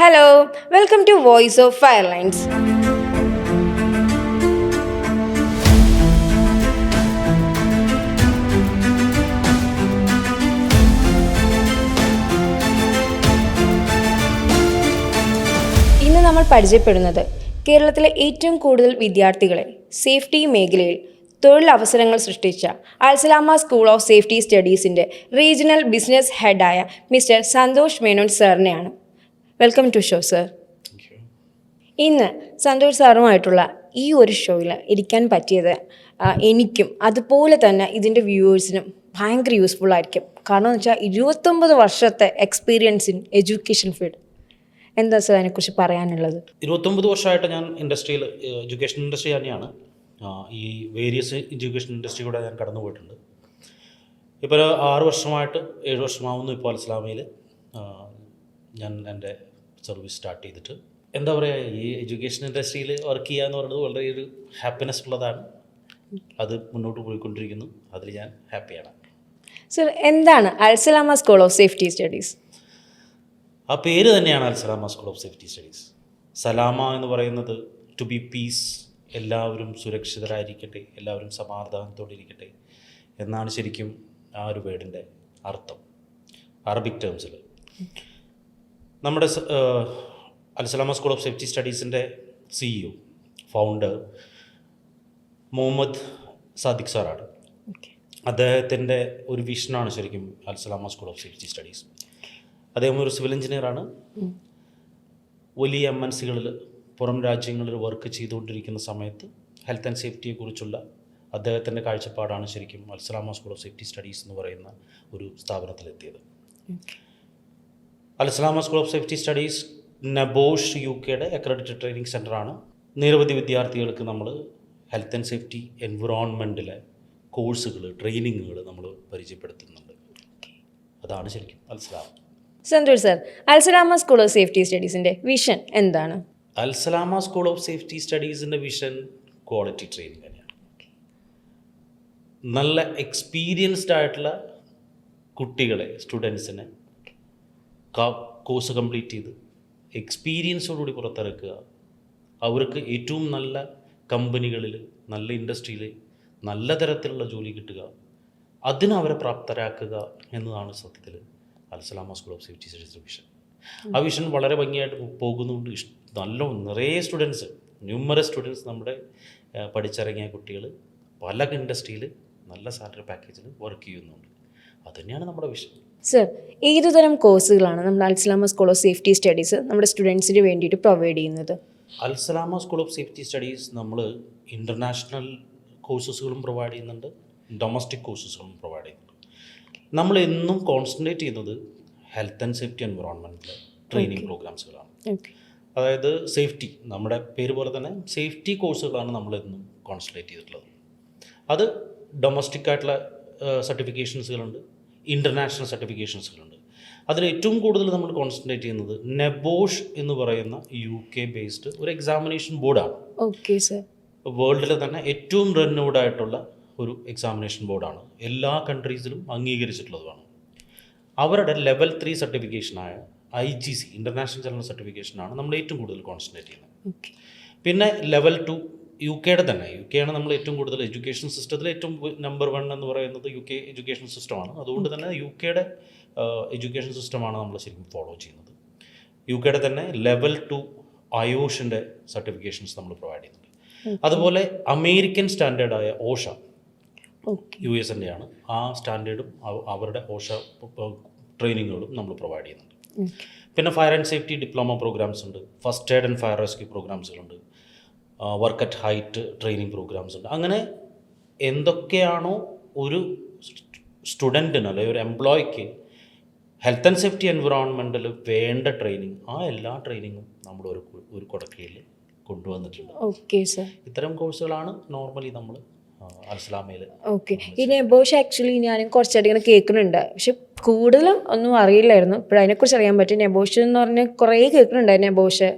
Hello, welcome to voice of Firelines. ഇന്ന് നമ്മൾ പരിചയപ്പെടുന്നത് കേരളത്തിലെ ഏറ്റവും കൂടുതൽ വിദ്യാർത്ഥികളെ സേഫ്റ്റി മേഖലയിൽ തൊഴിലവസരങ്ങൾ സൃഷ്ടിച്ച അൽസലാമ സ്കൂൾ ഓഫ് സേഫ്റ്റി സ്റ്റഡീസിൻ്റെ റീജിയണൽ ബിസിനസ് ഹെഡായ മിസ്റ്റർ സന്തോഷ് മേനോൻ സാറിനെയാണ്. Welcome to show sir. ഇന്ന് സന്തോഷ് സാറുമായിട്ടുള്ള ഈ ഒരു ഷോയിൽ ഇരിക്കാൻ പറ്റിയത് എനിക്കും അതുപോലെ തന്നെ ഇതിൻ്റെ വ്യൂവേഴ്സിനും ഭയങ്കര യൂസ്ഫുൾ ആയിരിക്കും. കാരണം എന്ന് വെച്ചാൽ 29 വർഷത്തെ എക്സ്പീരിയൻസ് ഇൻ എഡ്യൂക്കേഷൻ ഫീൽഡ്. എന്താ സാർ അതിനെക്കുറിച്ച് പറയാനുള്ളത്? 29 വർഷമായിട്ട് ഞാൻ ഇൻഡസ്ട്രിയിൽ എഡ്യൂക്കേഷൻ ഇൻഡസ്ട്രി തന്നെയാണ്. ഈ വേരിയസ് എഡ്യൂക്കേഷൻ ഇൻഡസ്ട്രി കൂടെ ഞാൻ കടന്നു പോയിട്ടുണ്ട്. ഇപ്പോൾ 6 വർഷമായിട്ട് 7 വർഷമാവുന്നു ഇപ്പോൾ അൽസലാമയിൽ ഞാൻ എൻ്റെ സർവീസ് സ്റ്റാർട്ട് ചെയ്തിട്ട്. എന്താ പറയുക, ഈ എഡ്യൂക്കേഷൻ ഇൻഡസ്ട്രിയിൽ വർക്ക് ചെയ്യുക എന്ന് പറയുന്നത് വളരെ ഒരു ഹാപ്പിനെസ് ഉള്ളതാണ്. അത് മുന്നോട്ട് പോയിക്കൊണ്ടിരിക്കുന്നു, അതിൽ ഞാൻ ഹാപ്പിയാണ്. സർ, എന്താണ് Al Salama school of safety studies? ആ പേര് തന്നെയാണ് Al Salama school of safety studies. Salama എന്ന് പറയുന്നത് ടു ബി പീസ്, എല്ലാവരും സുരക്ഷിതരായിരിക്കട്ടെ, എല്ലാവരും സമാധാനത്തോടെ ഇരിക്കട്ടെ എന്നാണ് ശരിക്കും ആ ഒരു വേർഡിൻ്റെ അർത്ഥം അറബിക് ടേംസിൽ. നമ്മുടെ അൽസലാമ സ്കൂൾ ഓഫ് സേഫ്റ്റി സ്റ്റഡീസിൻ്റെ CEO ഫൗണ്ടർ മുഹമ്മദ് സാദിഖ് സാറാണ്. അദ്ദേഹത്തിൻ്റെ ഒരു വിഷനാണ് ശരിക്കും Al Salama school of safety studies. അദ്ദേഹം ഒരു സിവിൽ എഞ്ചിനീയറാണ്. വലിയ MNCകളിൽ പുറം രാജ്യങ്ങളിൽ വർക്ക് ചെയ്തുകൊണ്ടിരിക്കുന്ന സമയത്ത് ഹെൽത്ത് ആൻഡ് സേഫ്റ്റിയെക്കുറിച്ചുള്ള അദ്ദേഹത്തിൻ്റെ കാഴ്ചപ്പാടാണ് ശരിക്കും Al Salama school of safety studies എന്ന് പറയുന്ന ഒരു സ്ഥാപനത്തിലെത്തിയത്. Al Salama school of safety studies NEBOSH UKയുടെ അക്രഡിറ്റഡ് ട്രെയിനിങ് സെൻ്ററാണ്. നിരവധി വിദ്യാർത്ഥികൾക്ക് നമ്മൾ ഹെൽത്ത് ആൻഡ് സേഫ്റ്റി എൻവിറോൺമെൻറ്റിലെ കോഴ്സുകൾ, ട്രെയിനിങ്ങുകൾ നമ്മൾ പരിചയപ്പെടുത്തുന്നുണ്ട്. അതാണ് ശരിക്കും Al Salama. Santhosh sir, Al Salama school of safety സ്റ്റഡീസിൻ്റെ വിഷൻ എന്താണ്? അൽസലാമ സ്കൂൾ ഓഫ് സേഫ്റ്റി സ്റ്റഡീസിൻ്റെ വിഷൻ ക്വാളിറ്റി ട്രെയിനിങ് തന്നെയാണ്. നല്ല എക്സ്പീരിയൻസ്ഡ് ആയിട്ടുള്ള കുട്ടികളെ, സ്റ്റുഡൻസിനെ കോഴ്സ് കംപ്ലീറ്റ് ചെയ്ത് എക്സ്പീരിയൻസോടുകൂടി പുറത്തിറക്കുക, അവർക്ക് ഏറ്റവും നല്ല കമ്പനികളിൽ, നല്ല ഇൻഡസ്ട്രിയിൽ നല്ല തരത്തിലുള്ള ജോലി കിട്ടുക, അതിനവരെ പ്രാപ്തരാക്കുക എന്നതാണ് സത്യത്തിൽ അൽസലാമ സ്കൂൾ ഓഫ് സേഫ്റ്റി സ്റ്റഡീസിൻ്റെ വിഷൻ. ആ വിഷൻ വളരെ ഭംഗിയായിട്ട് പോകുന്നുണ്ട്. നിറയെ സ്റ്റുഡൻസ്, ന്യൂമറസ് സ്റ്റുഡൻസ് നമ്മുടെ പഠിച്ചിറങ്ങിയ കുട്ടികൾ പല ഇൻഡസ്ട്രിയിൽ നല്ല സാലറി പാക്കേജിൽ വർക്ക് ചെയ്യുന്നുണ്ട്. അതുതന്നെയാണ് നമ്മുടെ വിഷൻ. സർ, ഏതുതരം കോഴ്സുകളാണ് നമ്മുടെ Al Salama school of safety studies നമ്മുടെ സ്റ്റുഡൻസിന് വേണ്ടിയിട്ട് പ്രൊവൈഡ് ചെയ്യുന്നത്? Al Salama school of safety studies നമ്മൾ ഇൻ്റർനാഷണൽ കോഴ്സസുകളും പ്രൊവൈഡ് ചെയ്യുന്നുണ്ട്, ഡൊമസ്റ്റിക് കോഴ്സസുകളും പ്രൊവൈഡ് ചെയ്യുന്നുണ്ട്. നമ്മൾ എന്നും കോൺസെൻട്രേറ്റ് ചെയ്യുന്നത് ഹെൽത്ത് ആൻഡ് സേഫ്റ്റി എൻവിറോൺമെൻറ്റിലെ ട്രെയിനിങ് പ്രോഗ്രാംസുകളാണ്. അതായത് സേഫ്റ്റി, നമ്മുടെ പേര് പോലെ തന്നെ സേഫ്റ്റി കോഴ്സുകളാണ് നമ്മളെന്നും കോൺസെൻട്രേറ്റ് ചെയ്തിട്ടുള്ളത്. അത് ഡൊമസ്റ്റിക് ആയിട്ടുള്ള സർട്ടിഫിക്കേഷൻസുകളുണ്ട്, ഇൻ്റർനാഷണൽ സർട്ടിഫിക്കേഷൻസുകളുണ്ട്. അതിൽ ഏറ്റവും കൂടുതൽ നമ്മൾ കോൺസെൻട്രേറ്റ് ചെയ്യുന്നത് നബോഷ് എന്ന് പറയുന്ന UK ബേസ്ഡ് ഒരു എക്സാമിനേഷൻ ബോർഡാണ്. Okay sir. വേൾഡിലെ തന്നെ ഏറ്റവും റെനോവ്ഡ് ഒരു എക്സാമിനേഷൻ ബോർഡാണ്. എല്ലാ കൺട്രീസിലും അംഗീകരിച്ചിട്ടുള്ളതുമാണ്. അവരുടെ ലെവൽ 3 സർട്ടിഫിക്കേഷനായ IGC, ഇൻ്റർനാഷണൽ ജനറൽ സർട്ടിഫിക്കേഷനാണ് നമ്മൾ ഏറ്റവും കൂടുതൽ കോൺസെൻട്രേറ്റ് ചെയ്യുന്നത്. പിന്നെ ലെവൽ 2 UKയുടെ തന്നെ, UKയാണ് നമ്മൾ ഏറ്റവും കൂടുതൽ എഡ്യൂക്കേഷൻ സിസ്റ്റത്തിൽ ഏറ്റവും നമ്പർ 1 എന്ന് പറയുന്നത് UK എഡ്യൂക്കേഷൻ സിസ്റ്റമാണ്. അതുകൊണ്ട് തന്നെ UKയുടെ എഡ്യൂക്കേഷൻ സിസ്റ്റമാണ് നമ്മൾ ശരിക്കും ഫോളോ ചെയ്യുന്നത്. UKയുടെ തന്നെ ലെവൽ 2 IOSHൻ്റെ സർട്ടിഫിക്കേഷൻസ് നമ്മൾ പ്രൊവൈഡ് ചെയ്യുന്നുണ്ട്. അതുപോലെ അമേരിക്കൻ സ്റ്റാൻഡേർഡായ OSHA, USൻ്റെയാണ്. ആ സ്റ്റാൻഡേർഡും അവരുടെ OSHA ട്രെയിനിങ്ങുകളും നമ്മൾ പ്രൊവൈഡ് ചെയ്യുന്നുണ്ട്. പിന്നെ fire and safety diploma programs ഉണ്ട്, first aid and fire rescue പ്രോഗ്രാംസുകളുണ്ട്, work at height training programs ഉണ്ട്. അങ്ങനെ എന്തൊക്കെയാണോ ഒരു സ്റ്റുഡൻറ്റിന് അല്ലെങ്കിൽ ഒരു എംപ്ലോയിക്ക് ഹെൽത്ത് ആൻഡ് സേഫ്റ്റി എൻവിറോൺമെൻറ്റിൽ വേണ്ട ട്രെയിനിങ്, ആ എല്ലാ ട്രെയിനിങ്ങും നമ്മൾ ഒരു കുടക്കീഴിൽ കൊണ്ടുവന്നിട്ടുണ്ട്. Okay sir. ഇത്തരം കോഴ്സുകളാണ് നോർമലി നമ്മൾ അൽസലാമയിൽ. ഓക്കെ. ഈ നെബോഷ് ആക്ച്വലി ഞാനും കുറച്ചധികം കേൾക്കുന്നുണ്ട്, പക്ഷെ കൂടുതലും ഒന്നും അറിയില്ലായിരുന്നു. ഇപ്പോൾ അതിനെക്കുറിച്ച് അറിയാൻ പറ്റും. നെബോഷ് എന്ന് പറഞ്ഞാൽ കുറേ കേൾക്കുന്നുണ്ട്, നെബോഷ്,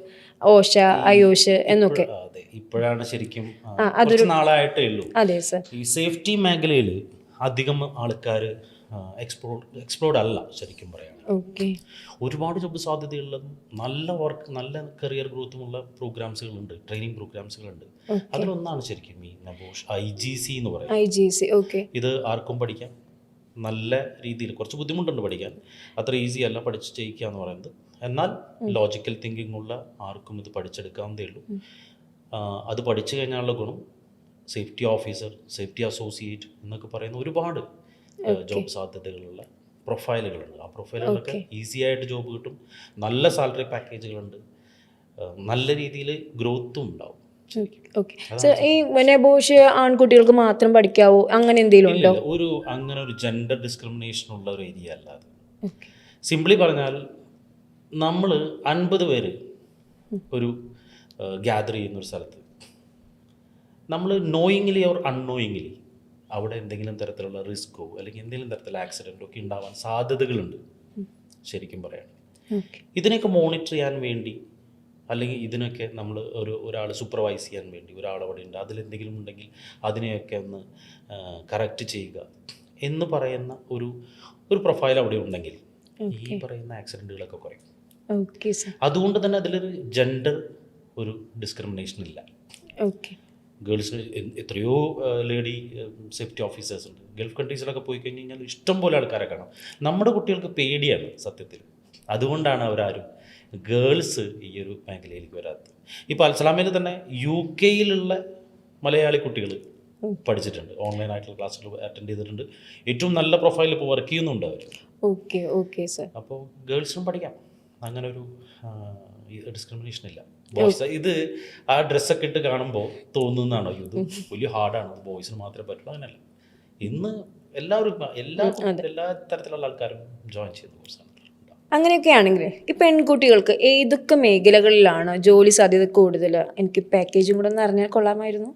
ഓഷ, അയോഷ് എന്നൊക്കെ. അതെ, ഇപ്പോഴാണ് ശരിക്കും കുറച്ച് നാളായിട്ടേ ഉള്ളൂ. അതെ സർ. ഈ സേഫ്റ്റി മേഖലയിൽ അധികം ആൾക്കാർ എക്സ്പ്ലോർഡ് അല്ല ശരിക്കും പറയുകയാണെങ്കിൽ. ഓക്കെ. ഒരുപാട് ജോബ് സാധ്യതയുള്ളതും നല്ല വർക്ക്, നല്ല കരിയർ ഗ്രോത്തുമുള്ള പ്രോഗ്രാംസുകളുണ്ട്, ട്രെയിനിങ് പ്രോഗ്രാംസുകളുണ്ട്. അതിലൊന്നാണ് ശരിക്കും ഈ നബോഷ് IGC എന്ന് പറയുന്നത്. IGC. ഓക്കെ. ഇത് ആർക്കും പഠിക്കാം, നല്ല രീതിയിൽ. കുറച്ച് ബുദ്ധിമുട്ടുണ്ട് പഠിക്കാൻ, അത്ര ഈസി അല്ല പഠിച്ച് ജയിക്കുക എന്ന് പറയുന്നത്. എന്നാൽ ലോജിക്കൽ തിങ്കിങ് ഉള്ള ആർക്കും ഇത് പഠിച്ചെടുക്കാവുന്നതേ ഉള്ളൂ. അത് പഠിച്ചു കഴിഞ്ഞാലുള്ള ഗുണം സേഫ്റ്റി ഓഫീസർ, സേഫ്റ്റി അസോസിയേറ്റ് എന്നൊക്കെ പറയുന്ന ഒരുപാട് ജോബ് സാധ്യതകളുള്ള പ്രൊഫൈലുകളുണ്ട്. ആ പ്രൊഫൈലുകളൊക്കെ ഈസി ആയിട്ട് ജോബ് കിട്ടും, നല്ല സാലറി പാക്കേജുകളുണ്ട്, നല്ല രീതിയിൽ ഗ്രോത്തും ഉണ്ടാവും. ഓക്കെ സർ, ഈ നബോഷ് ആൺകുട്ടികൾക്ക് മാത്രം പഠിക്കാവോ, അങ്ങനെ എന്തെങ്കിലും ഉണ്ടോ? അങ്ങനെ ഒരു ജെൻഡർ ഡിസ്ക്രിമിനേഷൻ ഉള്ള ഒരു ഏരിയ അല്ല അത്. സിംപ്ലി പറഞ്ഞാൽ നമ്മൾ 50 പേര് ഒരു ഗ്യാദർ ചെയ്യുന്നൊരു സ്ഥലത്ത് നമ്മൾ നോയിങ്ലി ഓർ അൺനോയിങ്ലി അവിടെ എന്തെങ്കിലും തരത്തിലുള്ള റിസ്ക്കോ അല്ലെങ്കിൽ എന്തെങ്കിലും തരത്തിലുള്ള ആക്സിഡൻറ്റോ ഒക്കെ ഉണ്ടാവാൻ സാധ്യതകളുണ്ട് ശരിക്കും പറയുകയാണെങ്കിൽ. ഇതിനെയൊക്കെ മോണിറ്റർ ചെയ്യാൻ വേണ്ടി അല്ലെങ്കിൽ ഇതിനൊക്കെ നമ്മൾ ഒരാൾ സൂപ്പർവൈസ് ചെയ്യാൻ വേണ്ടി ഒരാൾ അവിടെ ഉണ്ട്, അതിലെന്തെങ്കിലും ഉണ്ടെങ്കിൽ അതിനെയൊക്കെ ഒന്ന് കറക്റ്റ് ചെയ്യുക എന്ന് പറയുന്ന ഒരു പ്രൊഫൈൽ അവിടെ ഉണ്ടെങ്കിൽ ഈ പറയുന്ന ആക്സിഡൻറ്റുകളൊക്കെ കുറയും. അതുകൊണ്ട് തന്നെ അതിലൊരു ജെൻഡർ ഒരു ഡിസ്ക്രിമിനേഷൻ ഇല്ല. ഗേൾസിന് എത്രയോ ലേഡി സേഫ്റ്റി ഓഫീസേഴ്സ് ഉണ്ട്. ഗൾഫ് കൺട്രീസിലൊക്കെ പോയി കഴിഞ്ഞ് കഴിഞ്ഞാൽ ഇഷ്ടം പോലെ ആൾക്കാരെ കാണാം. നമ്മുടെ കുട്ടികൾക്ക് പേടിയാണ് സത്യത്തിൽ, അതുകൊണ്ടാണ് അവരാരും ഗേൾസ് ഈ ഒരു മേഖലയിലേക്ക് വരാത്തത്. ഇപ്പോൾ അൽസലാമയിൽ തന്നെ UK മലയാളി കുട്ടികൾ പഠിച്ചിട്ടുണ്ട്, ഓൺലൈനായിട്ടുള്ള ക്ലാസ്സുകൾ അറ്റൻഡ് ചെയ്തിട്ടുണ്ട്, ഏറ്റവും നല്ല പ്രൊഫൈലിൽ ഇപ്പോൾ വർക്ക് ചെയ്യുന്നുണ്ട് അവർ. Okay sir. അപ്പോൾ ഗേൾസിനും പഠിക്കാം, അങ്ങനെ ഒരു ഡിസ്ക്രിമിനേഷൻ ഇല്ല. ബോയ്സ് ഇത് ആ ഡ്രസ്സൊക്കെ ഇട്ട് കാണുമ്പോൾ തോന്നുന്നതാണോ ഇത് വലിയ ഹാർഡാണ്, ബോയ്സിന് മാത്രമേ പറ്റുള്ളൂ? അങ്ങനെയല്ല. ഇന്ന് എല്ലാ തരത്തിലുള്ള ആൾക്കാരും ജോയിൻ ചെയ്യുന്ന കോഴ്സാണ്. അങ്ങനെയൊക്കെ ആണെങ്കിൽ ഈ പെൺകുട്ടികൾക്ക് ഏതൊക്കെ മേഖലകളിലാണ് ജോലി സാധ്യത കൂടുതൽ? എനിക്ക് പാക്കേജും കൂടെ ഒന്ന് അറിഞ്ഞാൽ കൊള്ളാമായിരുന്നു.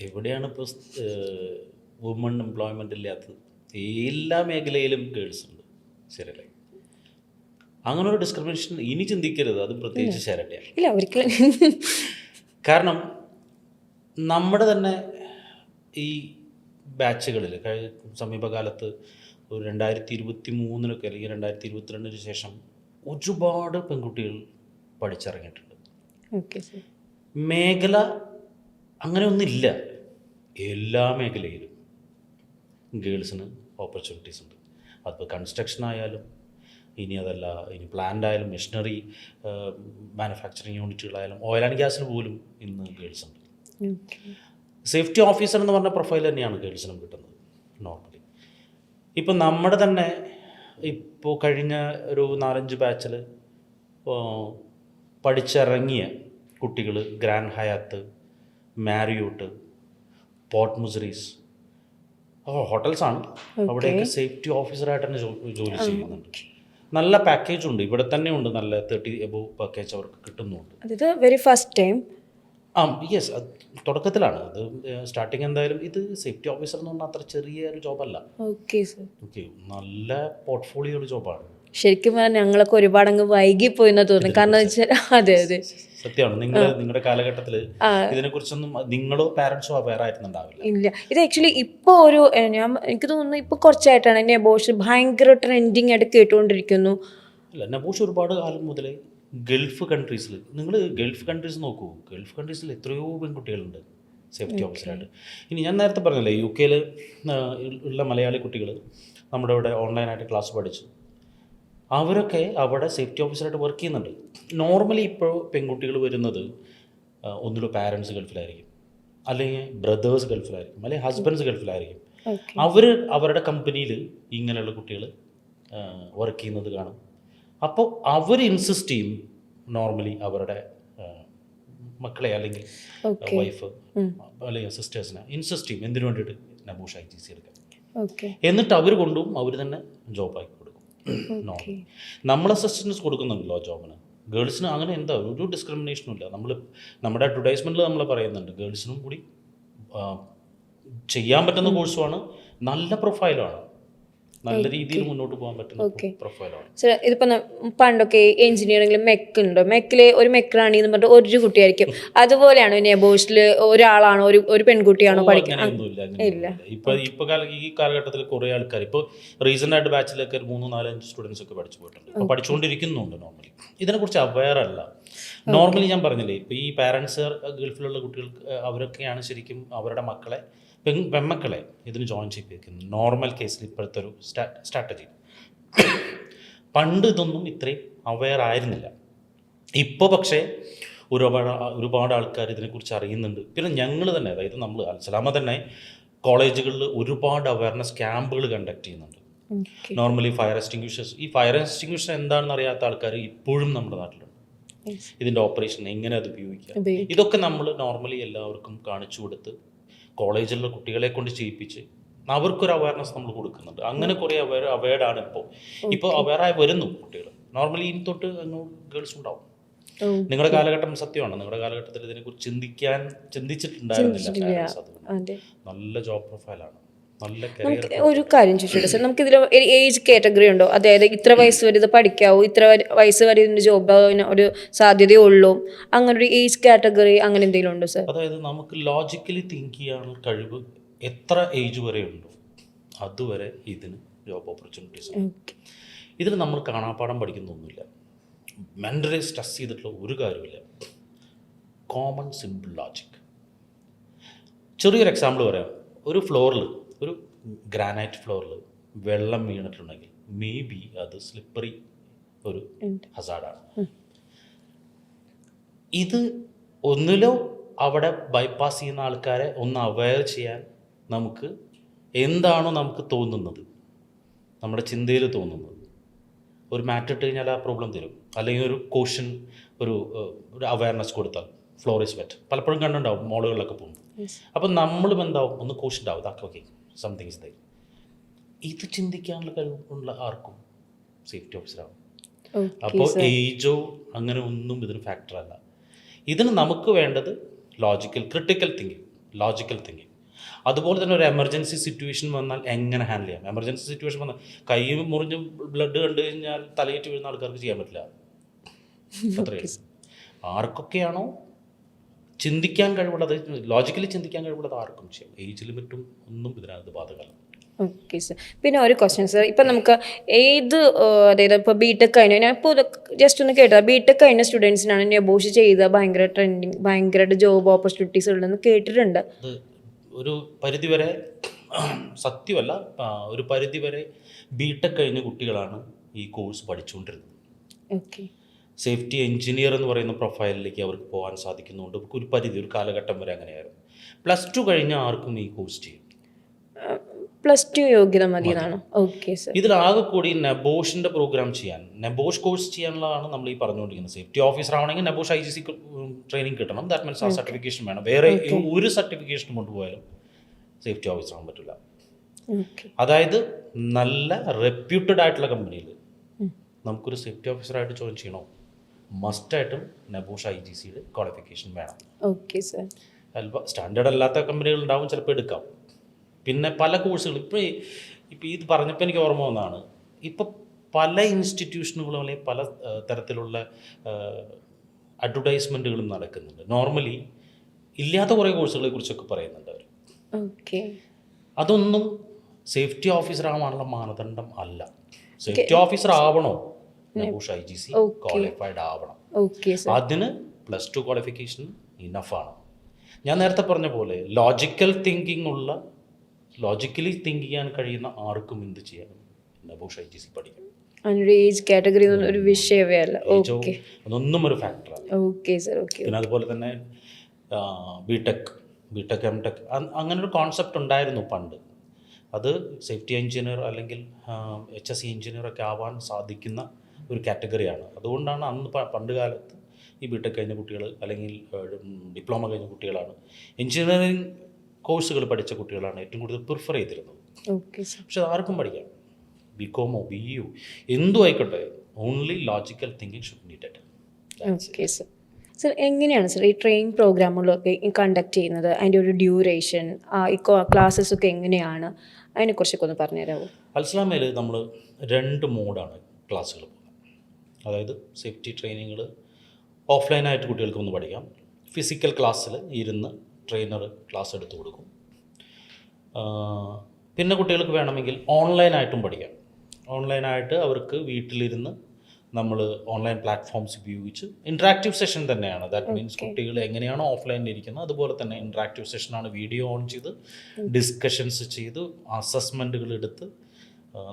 എവിടെയാണ് ഇപ്പോൾ വുമൺ എംപ്ലോയ്മെൻ്റ് ഇല്ലാത്തത്? എല്ലാ മേഖലയിലും ഗേൾസ് ഉണ്ട്. ശരിയല്ലേ? അങ്ങനെ ഒരു ഡിസ്ക്രിമിനേഷൻ ഇനി ചിന്തിക്കരുത്, അത് പ്രത്യേകിച്ച് ശരണ്യാണ്. ഇല്ല, ഒരിക്കലും. കാരണം നമ്മുടെ തന്നെ ഈ ബാച്ചുകളിൽ സമീപകാലത്ത് ഒരു 2023 അല്ലെങ്കിൽ 2022 ശേഷം ഒരുപാട് പെൺകുട്ടികൾ പഠിച്ചിറങ്ങിയിട്ടുണ്ട്. മേഖല അങ്ങനെ ഒന്നില്ല, എല്ലാ മേഖലയിലും ഗേൾസിന് ഓപ്പർച്യൂണിറ്റീസ് ഉണ്ട്. അതിപ്പോൾ കൺസ്ട്രക്ഷൻ ആയാലും, ഇനി പ്ലാന്റ് ആയാലും, മെഷീനറി മാനുഫാക്ചറിങ് യൂണിറ്റുകളായാലും, ഓയിൽ ആൻഡ് ഗ്യാസിന് പോലും ഇന്ന് ഗേൾസ് ഉണ്ട്. സേഫ്റ്റി ഓഫീസർ എന്ന് പറഞ്ഞ പ്രൊഫൈൽ തന്നെയാണ് ഗേൾസിനും കിട്ടുന്നത് നോർമലി. ഇപ്പം നമ്മുടെ തന്നെ ഇപ്പോൾ കഴിഞ്ഞ ഒരു 4-5 ബാച്ചിൽ പഠിച്ചിറങ്ങിയ കുട്ടികൾ ഗ്രാൻഡ് ഹയാത്ത്, മാരിയോട്ട്, പോർട്ട് മുസറീസ് ഹോട്ടൽസാണ്, അവിടെയൊക്കെ സേഫ്റ്റി ഓഫീസറായിട്ട് തന്നെ ജോലി ചെയ്യുന്നുണ്ട്. നല്ല പാക്കേജ് ഉണ്ട്, ഇവിടെ തന്നെ ഉണ്ട്, നല്ല 30 above പാക്കേജ് അവർക്ക് കിട്ടുന്നുണ്ട്. അത് വെരി ഫസ്റ്റ് ടൈം. യെസ്, അത് തുടക്കത്തിലാണ്. അത് സ്റ്റാർട്ടിങ് എന്തായാലും ഇത് സേഫ്റ്റി ഓഫീസർ എന്ന് പറഞ്ഞാൽ അത്ര ചെറിയ ഒരു ജോബല്ല. ഓക്കെ, നല്ല പോർട്ട്ഫോളിയോ ഉള്ള ജോബാണ്. ശരിക്കും പറഞ്ഞാൽ ഞങ്ങളൊക്കെ ഒരുപാട് അങ്ങ് വൈകിപ്പോയിന്ന് തോന്നുന്നു. കാരണം അതെ സത്യമാണ്. നിങ്ങളുടെ കാലഘട്ടത്തിൽ ഇതിനെക്കുറിച്ചൊന്നും നിങ്ങളോ പാരൻസോ അവെയർ ആയിരുന്നുണ്ടാവില്ല. ഇല്ല. ഇത് ആക്ച്വലി ഇപ്പോൾ എനിക്ക് തോന്നുന്നു ഇപ്പോൾ കുറച്ചായിട്ടാണ് നബോഷ് ഭയങ്കര ട്രെൻഡിങ് ആയിട്ട് കേട്ടുകൊണ്ടിരിക്കുന്നു. അല്ല, നബോഷ് ഒരുപാട് കാലം മുതലേ ഗൾഫ് കൺട്രീസിൽ, നിങ്ങൾ ഗൾഫ് കൺട്രീസ് നോക്കൂ, ഗൾഫ് കൺട്രീസിൽ എത്രയോ പെൺകുട്ടികളുണ്ട് സേഫ്റ്റി ഓഫീസറായിട്ട്. ഇനി ഞാൻ നേരത്തെ പറഞ്ഞില്ലേ, UK ഉള്ള മലയാളി കുട്ടികൾ നമ്മുടെ ഇവിടെ ഓൺലൈനായിട്ട് ക്ലാസ് പഠിച്ചു, അവരൊക്കെ അവിടെ സേഫ്റ്റി ഓഫീസറായിട്ട് വർക്ക് ചെയ്യുന്നുണ്ട്. നോർമലി ഇപ്പോൾ പെൺകുട്ടികൾ വരുന്നത് ഒന്നിലോ പാരൻസ് ഗൾഫിലായിരിക്കും, അല്ലെങ്കിൽ ബ്രദേഴ്സ് ഗൾഫിലായിരിക്കും, അല്ലെങ്കിൽ ഹസ്ബൻഡ്സ് ഗൾഫിലായിരിക്കും. അവരുടെ കമ്പനിയിൽ ഇങ്ങനെയുള്ള കുട്ടികൾ വർക്ക് ചെയ്യുന്നത് കാണും. അപ്പോൾ അവർ ഇൻസിസ്റ്റ് ചെയ്യും നോർമലി അവരുടെ മക്കളെ അല്ലെങ്കിൽ വൈഫ് അല്ലെങ്കിൽ സിസ്റ്റേഴ്സിനെ ഇൻസിസ്റ്റ് ചെയ്യും എന്തിനു വേണ്ടിയിട്ട് നബോഷ് IGC എടുക്കാം. എന്നിട്ട് അവർ കൊണ്ടും അവർ തന്നെ ജോബാക്കി കൊടുക്കും. നോർമലി നമ്മൾ അസിസ്റ്റൻസ് കൊടുക്കുന്നുണ്ടല്ലോ ജോബിന്. ഗേൾസിന് അങ്ങനെ എന്താ ഒരു ഡിസ്ക്രിമിനേഷനും ഇല്ല. നമ്മുടെ അഡ്വർടൈസ്മെൻറ്റിൽ നമ്മൾ പറയുന്നുണ്ട് ഗേൾസിനും കൂടി ചെയ്യാൻ പറ്റുന്ന കോഴ്സുമാണ്, നല്ല പ്രൊഫൈലുമാണ്. നല്ല രീതിയിൽ മുന്നോട്ട് പോകാൻ പറ്റുന്ന Okay. പ്രൊഫൈലാണ്. സർ ഇതിപ്പോൾ പണ്ടൊക്കെ എഞ്ചിനീയറിംഗിൽ മെക്ക് ഉണ്ടോ, മെക്കിൽ ഒരു മെക്രാണി എന്ന് പറഞ്ഞിട്ട് ഒരു കുട്ടിയായിരിക്കും, അതുപോലെയാണോ നെബോഷിൽ ഒരാളാണോ ഒരു പെൺകുട്ടിയാണോ പഠിക്കുന്നത്? അങ്ങനെയൊന്നുമില്ല. ഇപ്പൊ ഈ കാലഘട്ടത്തിൽ കുറെ ആൾക്കാർ ഇപ്പോൾ റീസെന്റ് ആയിട്ട് ബാച്ചിലൊക്കെ 3-4-5 സ്റ്റുഡൻസ് ഒക്കെ പഠിച്ചു പോയിട്ടുണ്ട്. ഇപ്പോൾ പഠിച്ചുകൊണ്ടിരിക്കുന്നുണ്ട്. നോർമലി ഇതിനെക്കുറിച്ച് അവെയർ അല്ല. നോർമലി ഞാൻ പറഞ്ഞില്ലേ, ഇപ്പോൾ ഈ പാരൻസ് ഗൾഫിലുള്ള കുട്ടികൾക്ക് അവരൊക്കെയാണ് ശരിക്കും അവരുടെ മക്കളെ പെൺമക്കളെ ഇതിന് ജോയിൻ ചെയ്യിപ്പിക്കുന്നത്. നോർമൽ കേസിൽ ഇപ്പോഴത്തെ ഒരു സ്ട്രാറ്റജി. പണ്ട് ഇതൊന്നും ഇത്രയും അവെയർ ആയിരുന്നില്ല. ഇപ്പോൾ പക്ഷേ ഒരുപാട് ആൾക്കാർ ഇതിനെക്കുറിച്ച് അറിയുന്നുണ്ട്. പിന്നെ ഞങ്ങൾ തന്നെ, അതായത് നമ്മൾ അൽസലാമ തന്നെ കോളേജുകളിൽ ഒരുപാട് അവയർനെസ് ക്യാമ്പുകൾ കണ്ടക്ട് ചെയ്യുന്നുണ്ട്. നോർമലി ഫയർ എക്സ്റ്റിങ്ക്വിഷേഴ്സ്, ഈ ഫയർ എക്സ്റ്റിങ്ക്വിഷർ എന്താണെന്ന് അറിയാത്ത ആൾക്കാർ ഇപ്പോഴും നമ്മുടെ നാട്ടിലുണ്ട്. ഇതിൻ്റെ ഓപ്പറേഷൻ എങ്ങനെ അത് ഉപയോഗിക്കാം, ഇതൊക്കെ നമ്മൾ നോർമലി എല്ലാവർക്കും കാണിച്ചു കൊടുത്ത് കോളേജിലുള്ള കുട്ടികളെ കൊണ്ട് ചെയ്യിപ്പിച്ച് അവർക്കൊരു അവയർനെസ് നമ്മൾ കൊടുക്കുന്നുണ്ട്. അങ്ങനെ കുറേ അവയർഡാണ് ഇപ്പോൾ അവയറായി വരുന്നു കുട്ടികൾ. നോർമലി ഇനി തൊട്ട് ഗേൾസ് ഉണ്ടാവും. നിങ്ങളുടെ കാലഘട്ടം സത്യമാണ്, നിങ്ങളുടെ കാലഘട്ടത്തിൽ ഇതിനെക്കുറിച്ച് ചിന്തിച്ചിട്ടുണ്ടായിരുന്നില്ല. നല്ല ജോബ് പ്രൊഫൈലാണ്, നല്ല കരിയർ. ഒരു കാര്യം ചോദിച്ചോട്ടെ സർ, നമുക്കിതിൽ ഒരു ഏജ് കാറ്റഗറി ഉണ്ടോ? അതായത് ഇത്ര വയസ്സ് വരെ ഇത് പഠിക്കാവൂ, ഇത്ര വയസ്സ് വരെ ഇതിൻ്റെ ജോബിന് ഒരു സാധ്യതയുള്ളൂ, അങ്ങനെ ഒരു ഏജ് കാറ്റഗറി അങ്ങനെ എന്തെങ്കിലും ഉണ്ടോ സർ? അതായത് നമുക്ക് ലോജിക്കലി തിങ്ക് ചെയ്യാനുള്ള കഴിവ് എത്ര ഏജ് വരെ ഉണ്ടോ അതുവരെ ഇതിന് ജോബ് ഓപ്പർച്യൂണിറ്റീസ് ഉണ്ട്. ഇതിൽ നമ്മൾ കാണാപ്പാടം പഠിക്കുന്നൊന്നുമില്ല, മെൻ്റലി സ്ട്രെസ് ചെയ്തിട്ടുള്ള ഒരു കാര്യമില്ല. Common simple logic. ചെറിയൊരു എക്സാമ്പിൾ പറയാം. ഒരു ഫ്ലോറിൽ, ഒരു ഗ്രാനൈറ്റ് ഫ്ലോറിൽ വെള്ളം വീണിട്ടുണ്ടെങ്കിൽ മേ ബി അത് സ്ലിപ്പറി ഒരു ഹസാർഡാണ്. ഇത് ഒന്നിലോ അവിടെ ബൈപ്പാസ് ചെയ്യുന്ന ആൾക്കാരെ ഒന്ന് അവെയർ ചെയ്യാൻ നമുക്ക് എന്താണോ നമുക്ക് തോന്നുന്നത്, നമ്മുടെ ചിന്തയിൽ തോന്നുന്നത്, ഒരു മാറ്റ് ഇട്ട് കഴിഞ്ഞാൽ ആ പ്രോബ്ലം തരും. അല്ലെങ്കിൽ ഒരു കോഷൻ, ഒരു അവയർനെസ് കൊടുത്താൽ ഫ്ലോർ ഇസ് വെറ്റ് പലപ്പോഴും കണ്ടുണ്ടാവും മോളുകളിലൊക്കെ പോകുമ്പോൾ. അപ്പം നമ്മളും എന്താവും, ഒന്ന് കോഷൻ ഉണ്ടാവും, ഇതാക്കും, ഓക്കെ സംതിങ് ഇസ് ദൈ. ഇത് ചിന്തിക്കാനുള്ള കഴിവുള്ള ആർക്കും സേഫ്റ്റി ഓഫീസറാവും. അപ്പോൾ ഏജോ അങ്ങനെ ഒന്നും ഇതിന് ഫാക്ടറല്ല. ഇതിന് നമുക്ക് വേണ്ടത് ക്രിട്ടിക്കൽ തിങ്കിങ്. അതുപോലെ തന്നെ ഒരു എമർജൻസി സിറ്റുവേഷൻ വന്നാൽ എങ്ങനെ ഹാൻഡിൽ ചെയ്യാം. എമർജൻസി സിറ്റുവേഷൻ വന്നാൽ കൈ മുറിഞ്ഞ് ബ്ലഡ് കണ്ടു കഴിഞ്ഞാൽ തലയേറ്റ് വീഴുന്ന ആൾക്കാർക്ക് ചെയ്യാൻ പറ്റില്ല. അത്രയേ ആർക്കൊക്കെയാണോ ചിന്തിക്കാൻ കഴിവുള്ളത്, ലോജിക്കലി ചിന്തിക്കാൻ കഴിവുള്ളത് ആർക്കും ചെയ്യാം. ഏജ് ലിമിറ്റും ഒന്നും ഇതിനകത്ത് ബാധകമല്ല. Okay sir. പിന്നെ ഒരു ക്വസ്റ്റ്യൻ സർ, ഇപ്പം നമുക്ക് അതായത് ഇപ്പോൾ ബിടെക് കഴിഞ്ഞ, ഞാൻ ഇപ്പോൾ ജസ്റ്റ് ഒന്ന് കേട്ടത്, ബിടെക് കഴിഞ്ഞ സ്റ്റുഡൻസിനാണ് നെബോഷ് ചെയ്ത ഭയങ്കര ട്രെൻഡിങ്, ഭയങ്കരമായിട്ട് ജോബ് ഓപ്പർച്യൂണിറ്റീസ് ഉള്ളതെന്ന് കേട്ടിട്ടുണ്ട്. ഒരു പരിധിവരെ സത്യമല്ല, ഒരു പരിധിവരെ ബിടെക് കഴിഞ്ഞ കുട്ടികളാണ് ഈ കോഴ്സ് പഠിച്ചുകൊണ്ടിരുന്നത്. ഓക്കെ. സേഫ്റ്റി എഞ്ചിനീയർ എന്ന് പറയുന്ന പ്രൊഫൈലിലേക്ക് അവർക്ക് പോകാൻ സാധിക്കുന്നുണ്ട്. ഒരു പരിധി, ഒരു കാലഘട്ടം വരെ അങ്ങനെയായിരുന്നു. +2 കഴിഞ്ഞ ആർക്കും ഈ കോഴ്സ് ചെയ്യും. +2 യോഗ്യത മതി എന്നാണ്. Okay sir. ഇതിലാകെ കൂടി നെബോഷിൻ്റെ പ്രോഗ്രാം ചെയ്യാൻ, നെബോഷ് കോഴ്സ് ചെയ്യാനുള്ളതാണ് നമ്മൾ ഈ പറഞ്ഞുകൊണ്ടിരിക്കുന്നത്. സേഫ്റ്റി ഓഫീസർ ആവണമെങ്കിൽ നെബോഷ് IGC ട്രെയിനിങ് കിട്ടണം. ദാറ്റ് മീൻസ് ആ സർട്ടിഫിക്കേഷൻ വേണം. വേറെ ഒരു സർട്ടിഫിക്കേഷൻ കൊണ്ടുപോയാലും സേഫ്റ്റി ഓഫീസർ ആവാൻ പറ്റില്ല. അതായത് നല്ല റെപ്യൂട്ടഡ് ആയിട്ടുള്ള കമ്പനിയിൽ നമുക്കൊരു സേഫ്റ്റി ഓഫീസറായിട്ട് ജോയിൻ ചെയ്യണോ, മസ്റ്റായിട്ടും നെബോഷ് IGCയുടെ ക്വാളിഫിക്കേഷൻ വേണം. Okay sir. സ്റ്റാൻഡേർഡ് അല്ലാത്ത കമ്പനികൾ ഉണ്ടാവും, ചിലപ്പോൾ എടുക്കാം. പിന്നെ പല കോഴ്സുകൾ ഇപ്പോൾ ഇത് പറഞ്ഞപ്പോൾ എനിക്ക് ഓർമ്മ വന്നതാണ്, ഇപ്പോൾ പല ഇൻസ്റ്റിറ്റ്യൂഷനുകളും അല്ലെങ്കിൽ പല തരത്തിലുള്ള അഡ്വർടൈസ്മെൻറ്റുകളും നടക്കുന്നുണ്ട്. നോർമലി ഇല്ലാത്ത കുറേ കോഴ്സുകളെ കുറിച്ചൊക്കെ പറയുന്നുണ്ട് അവർ. ഓക്കെ. അതൊന്നും സേഫ്റ്റി ഓഫീസർ ആവാനുള്ള മാനദണ്ഡം അല്ല. സേഫ്റ്റി ഓഫീസർ ആവണോ, നെബോഷ് IGC ക്വാളിഫൈഡ് ആവണം. അതിന് +2 ക്വാളിഫിക്കേഷൻ ഇനഫാണ്. ഞാൻ നേരത്തെ പറഞ്ഞ പോലെ ലോജിക്കലി തിങ്ക് ചെയ്യാൻ കഴിയുന്ന ആർക്കും എന്ത് ചെയ്യാനും നെബോഷ് IGC പഠിക്കും. ഏജ് കാറ്റഗറി ഒരു വിഷയമേ അല്ല. ഓക്കെ. അതൊന്നും ഒരു ഫാക്ടറല്ല. Okay sir. ഓക്കെ. പിന്നെ അതുപോലെ തന്നെ ബിടെക് എംടെക് അങ്ങനൊരു കോൺസെപ്റ്റ് ഉണ്ടായിരുന്നു പണ്ട്. അത് സേഫ്റ്റി എഞ്ചിനീയർ അല്ലെങ്കിൽ HSC എഞ്ചിനീയർ ഒക്കെ ആവാൻ സാധിക്കുന്ന ഒരു കാറ്റഗറിയാണ്. അതുകൊണ്ടാണ് അന്ന് പണ്ട് കാലത്ത് ഈ ബിടെക് കഴിഞ്ഞ കുട്ടികൾ അല്ലെങ്കിൽ ഡിപ്ലോമ കഴിഞ്ഞ കുട്ടികളാണ്, എഞ്ചിനീയറിംഗ് കോഴ്സുകൾ പഠിച്ച കുട്ടികളാണ് ഏറ്റവും കൂടുതൽ പ്രിഫർ ചെയ്തിരുന്നത്. പക്ഷെ ആർക്കും പഠിക്കാം, BCom BU എന്തും ആയിക്കോട്ടെ, only logical thinking should needed. Okay sir. Sir, എങ്ങനെയാണ് സർ ഈ ട്രെയിനിങ് പ്രോഗ്രാമുകളൊക്കെ കണ്ടക്ട് ചെയ്യുന്നത്? അതിൻ്റെ ഒരു ഡ്യൂറേഷൻ, ഈ ക്ലാസ്സസ് ഒക്കെ എങ്ങനെയാണ്, അതിനെക്കുറിച്ചൊക്കെ ഒന്ന് പറഞ്ഞുതരാമോ? അൽസലാമയിൽ നമ്മൾ 2 മോഡാണ് ക്ലാസ്സുകൾ പോകുന്നത്. അതായത് സേഫ്റ്റി ട്രെയിനിങ്ങൾ ഓഫ്ലൈനായിട്ട് കുട്ടികൾക്ക് ഒന്ന് പഠിക്കാം. ഫിസിക്കൽ ക്ലാസ്സിൽ ഇരുന്ന് ട്രെയിനർ ക്ലാസ് എടുത്തു കൊടുക്കും. പിന്നെ കുട്ടികൾക്ക് വേണമെങ്കിൽ ഓൺലൈനായിട്ടും പഠിക്കാം. ഓൺലൈനായിട്ട് അവർക്ക് വീട്ടിലിരുന്ന് നമ്മൾ ഓൺലൈൻ പ്ലാറ്റ്ഫോംസ് ഉപയോഗിച്ച് ഇൻട്രാക്റ്റീവ് സെഷൻ തന്നെയാണ്. ദാറ്റ് മീൻസ് കുട്ടികൾ എങ്ങനെയാണോ ഓഫ്ലൈനിൽ ഇരിക്കുന്നത് അതുപോലെ തന്നെ ഇൻട്രാക്റ്റീവ് സെഷനാണ്. വീഡിയോ ഓൺ ചെയ്ത് ഡിസ്കഷൻസ് ചെയ്ത് അസസ്മെൻറ്റുകൾ എടുത്ത്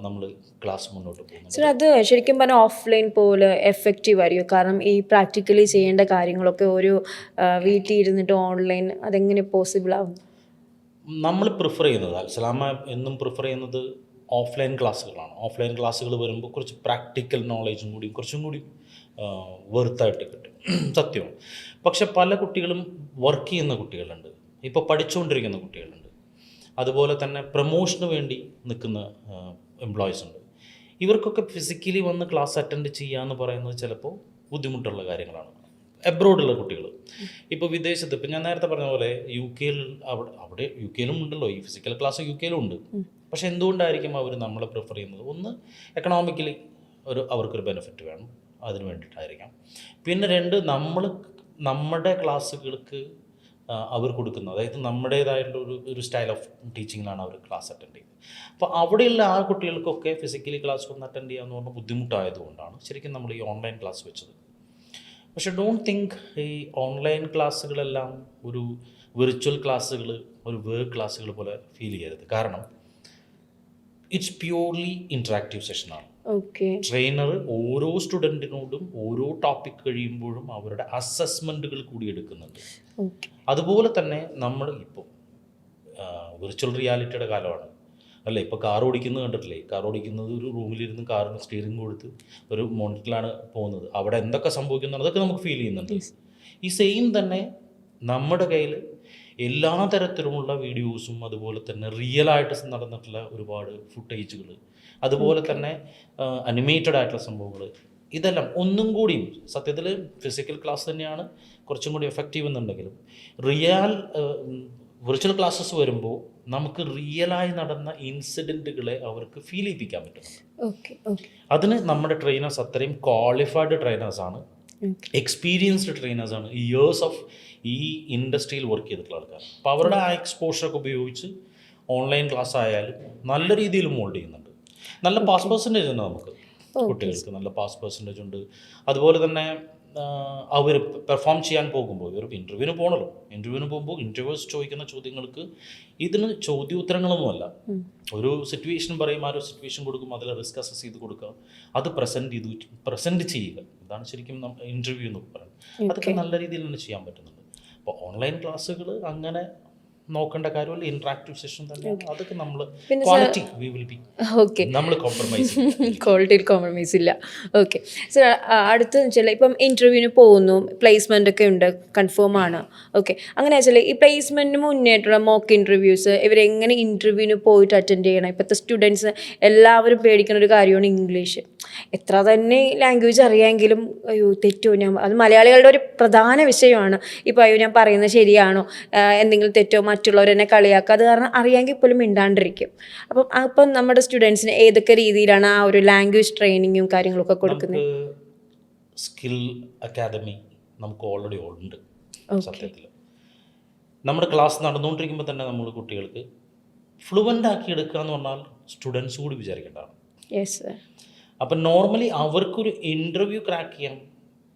നമ്മൾ ക്ലാസ് മുന്നോട്ട് പോകുന്നത്. സർ, അത് ശരിക്കും പറഞ്ഞാൽ ഓഫ്ലൈൻ പോലെ എഫക്റ്റീവ് ആയിരിക്കും. കാരണം ഈ പ്രാക്ടിക്കലി ചെയ്യേണ്ട കാര്യങ്ങളൊക്കെ ഒരു വീട്ടിൽ ഇരുന്നിട്ട് ഓൺലൈൻ അതെങ്ങനെ പോസിബിൾ ആവും? നമ്മൾ പ്രിഫർ ചെയ്യുന്നത് അൽസലാമ എന്നും പ്രിഫർ ചെയ്യുന്നത് ഓഫ്ലൈൻ ക്ലാസ്സുകളാണ്. ഓഫ്ലൈൻ ക്ലാസ്സുകൾ വരുമ്പോൾ കുറച്ച് പ്രാക്ടിക്കൽ നോളേജും കൂടി കുറച്ചും കൂടി വെറുത്തായിട്ട് കിട്ടും, സത്യമാണ്. പക്ഷെ പല കുട്ടികളും വർക്ക് ചെയ്യുന്ന കുട്ടികളുണ്ട്, ഇപ്പോൾ പഠിച്ചുകൊണ്ടിരിക്കുന്ന കുട്ടികളുണ്ട്, അതുപോലെ തന്നെ പ്രൊമോഷന് വേണ്ടി നിൽക്കുന്ന എംപ്ലോയീസ് ഉണ്ട്. ഇവർക്കൊക്കെ ഫിസിക്കലി വന്ന് ക്ലാസ് അറ്റൻഡ് ചെയ്യുക എന്ന് പറയുന്നത് ചിലപ്പോൾ ബുദ്ധിമുട്ടുള്ള കാര്യങ്ങളാണ്. എബ്രോഡുള്ള കുട്ടികൾ ഇപ്പോൾ വിദേശത്ത്, ഇപ്പം ഞാൻ നേരത്തെ പറഞ്ഞ പോലെ UK അവിടെ UK ഉണ്ടല്ലോ ഈ ഫിസിക്കൽ ക്ലാസ്, UK ഉണ്ട്. പക്ഷെ എന്തുകൊണ്ടായിരിക്കും അവർ നമ്മളെ പ്രിഫർ ചെയ്യുന്നത്? ഒന്ന്, എക്കണോമിക്കലി അവർക്കൊരു ബെനിഫിറ്റ് വേണം, അതിന് വേണ്ടിയിട്ടായിരിക്കാം. പിന്നെ 2, നമ്മുടെ ക്ലാസ്സുകൾക്ക് അവർ കൊടുക്കുന്നത്, അതായത് നമ്മുടേതായിട്ടുള്ള ഒരു സ്റ്റൈൽ ഓഫ് ടീച്ചിങ്ങിലാണ് അവർ ക്ലാസ് അറ്റൻഡ് ചെയ്യുന്നത്. അപ്പോൾ അവിടെയുള്ള ആ കുട്ടികൾക്കൊക്കെ ഫിസിക്കലി ക്ലാസ് ഒന്ന് അറ്റൻഡ് ചെയ്യാമെന്ന് പറഞ്ഞാൽ ബുദ്ധിമുട്ടായതുകൊണ്ടാണ് ശരിക്കും നമ്മൾ ഈ ഓൺലൈൻ ക്ലാസ് വെച്ചത്. പക്ഷെ ഡോണ്ട് തിങ്ക് ഈ ഓൺലൈൻ ക്ലാസ്സുകളെല്ലാം ഒരു വിർച്വൽ ക്ലാസ്സുകൾ, ഒരു വർക്ക് ക്ലാസ്സുകൾ പോലെ ഫീൽ ചെയ്യരുത്. കാരണം ഇറ്റ്സ് പ്യൂർലി ഇൻട്രാക്റ്റീവ് സെഷനാണ്. ട്രെയിനർ ഓരോ സ്റ്റുഡൻറ്റിനോടും ഓരോ ടോപ്പിക് കഴിയുമ്പോഴും അവരുടെ അസസ്മെൻറ്റുകൾ കൂടി എടുക്കുന്നുണ്ട്. അതുപോലെ തന്നെ നമ്മൾ ഇപ്പോൾ വിർച്വൽ റിയാലിറ്റിയുടെ കാലമാണ് അല്ലേ? ഇപ്പോൾ കാർ ഓടിക്കുന്നത് കണ്ടിട്ടില്ലേ? കാർ ഓടിക്കുന്നത് ഒരു റൂമിലിരുന്ന് കാറിന് സ്റ്റിയറിംഗ് കൊടുത്ത് ഒരു മോണിറ്ററിലാണ് പോകുന്നത്. അവിടെ എന്തൊക്കെ സംഭവിക്കുന്നു അതൊക്കെ നമുക്ക് ഫീൽ ചെയ്യുന്നുണ്ട്. ഈ സെയിം തന്നെ നമ്മുടെ കയ്യിൽ എല്ലാ തരത്തിലുമുള്ള വീഡിയോസും അതുപോലെ തന്നെ റിയലായിട്ട് നടന്നിട്ടുള്ള ഒരുപാട് ഫുട്ടേജുകൾ, അതുപോലെ തന്നെ അനിമേറ്റഡ് ആയിട്ടുള്ള സംഭവങ്ങൾ, ഇതെല്ലാം ഒന്നും കൂടിയും സത്യത്തിൽ ഫിസിക്കൽ ക്ലാസ് തന്നെയാണ് കുറച്ചും കൂടി എഫക്റ്റീവ് എന്നുണ്ടെങ്കിലും വിർച്വൽ ക്ലാസ്സസ് വരുമ്പോൾ നമുക്ക് റിയലായി നടന്ന ഇൻസിഡൻറ്റുകളെ അവർക്ക് ഫീൽ ചെയ്യിപ്പിക്കാൻ പറ്റും. അതിന് നമ്മുടെ ട്രെയിനേഴ്സ് അത്രയും ക്വാളിഫൈഡ് ട്രെയിനേഴ്സാണ്, എക്സ്പീരിയൻസ്ഡ് ട്രെയിനേഴ്സാണ്, ഇയേഴ്സ് ഓഫ് ഈ ഇൻഡസ്ട്രിയിൽ വർക്ക് ചെയ്തിട്ടുള്ള ആൾക്കാർ. അപ്പോൾ അവരുടെ ആ എക്സ്പോഷറൊക്കെ ഉപയോഗിച്ച് ഓൺലൈൻ ക്ലാസ് ആയാലും നല്ല രീതിയിൽ മോൾഡ് ചെയ്യുന്നുണ്ട്. നല്ല പാസ് പെർസെൻറ്റേജ് ഉണ്ട് നമുക്ക് കുട്ടികൾക്ക്, നല്ല പാസ് പെർസെൻറ്റേജ് ഉണ്ട്. അതുപോലെ തന്നെ അവർ പെർഫോം ചെയ്യാൻ പോകുമ്പോൾ, ഇവർ ഇൻ്റർവ്യൂവിന് പോകണല്ലോ, ഇൻ്റർവ്യൂവിന് പോകുമ്പോൾ ഇൻ്റർവ്യൂസ് ചോദിക്കുന്ന ചോദ്യങ്ങൾക്ക് ഇതിന് ചോദ്യോത്തരങ്ങളൊന്നുമല്ല. ഒരു സിറ്റുവേഷൻ പറയും, ആ ഒരു സിറ്റുവേഷൻ കൊടുക്കും, അതിൽ റിസ്ക് അസസ് ചെയ്ത് കൊടുക്കുക, അത് പ്രസൻറ്റ് ചെയ്യുക. ഇതാണ് ശരിക്കും ഇൻ്റർവ്യൂ എന്ന് പറയുന്നത്. അതൊക്കെ നല്ല രീതിയിൽ തന്നെ ചെയ്യാൻ പറ്റുന്നുണ്ട്. അപ്പോൾ ഓൺലൈൻ ക്ലാസ്സുകൾ അങ്ങനെ നോക്കേണ്ട കാര്യമല്ല, ഇൻട്രാക്റ്റീവ് സെഷൻ തന്നെയാണ്. അതൊക്കെ നമ്മൾ ക്വാളിറ്റി നമ്മൾ ക്വാളിറ്റിയിൽ കോംപ്രമൈസ് ഇല്ല. ഓക്കെ സർ, അടുത്തെന്ന് വെച്ചാൽ ഇപ്പം ഇൻ്റർവ്യൂവിന് പോകുന്നു, പ്ലേസ്മെൻ്റ് ഒക്കെ ഉണ്ട്, കൺഫേം ആണ്. ഓക്കെ, അങ്ങനെ വെച്ചാൽ ഈ പ്ലേസ്മെൻറ്റിന് മുന്നേറ്റുള്ള മോക്ക് ഇൻ്റർവ്യൂസ് ഇവരെങ്ങനെ ഇൻ്റർവ്യൂവിന് പോയിട്ട് അറ്റൻഡ് ചെയ്യണം? ഇപ്പോഴത്തെ സ്റ്റുഡൻസ് എല്ലാവരും പേടിക്കുന്ന ഒരു കാര്യമാണ് ഇംഗ്ലീഷ്. എത്ര തന്നെ ലാംഗ്വേജ് അറിയാമെങ്കിലും അയ്യോ തെറ്റോ, അത് മലയാളികളുടെ ഒരു പ്രധാന വിഷയമാണ്. ഇപ്പോൾ അയ്യോ ഞാൻ പറയുന്നത് ശരിയാണോ, എന്തെങ്കിലും തെറ്റോ, മറ്റുള്ളവരെന്നെ കളിയാക്കുക, അത് കാരണം അറിയാമെങ്കിൽ പോലും മിണ്ടാണ്ടിരിക്കും. അപ്പം നമ്മുടെ സ്റ്റുഡൻസിന് ഏതൊക്കെ രീതിയിലാണ് ആ ഒരു ലാംഗ്വേജ് ട്രെയിനിങ്ങും കാര്യങ്ങളൊക്കെ കൊടുക്കുന്നത്? സ്കിൽ അക്കാദമി നമുക്ക് ഓൾറെഡി ഉണ്ട്. സത്യത്തിൽ നമ്മുടെ ക്ലാസ് നടന്നുകൊണ്ടിരിക്കുമ്പോൾ തന്നെ നമ്മൾ കുട്ടികൾക്ക് ഫ്ലുവൻ്റ് ആക്കി എടുക്കുക എന്ന് പറഞ്ഞാൽ സ്റ്റുഡൻസ് കൂടി വിചാരിക്കേണ്ടതാണ്. അപ്പം നോർമലി അവർക്കൊരു ഇൻ്റർവ്യൂ ക്രാക്ക് ചെയ്യാൻ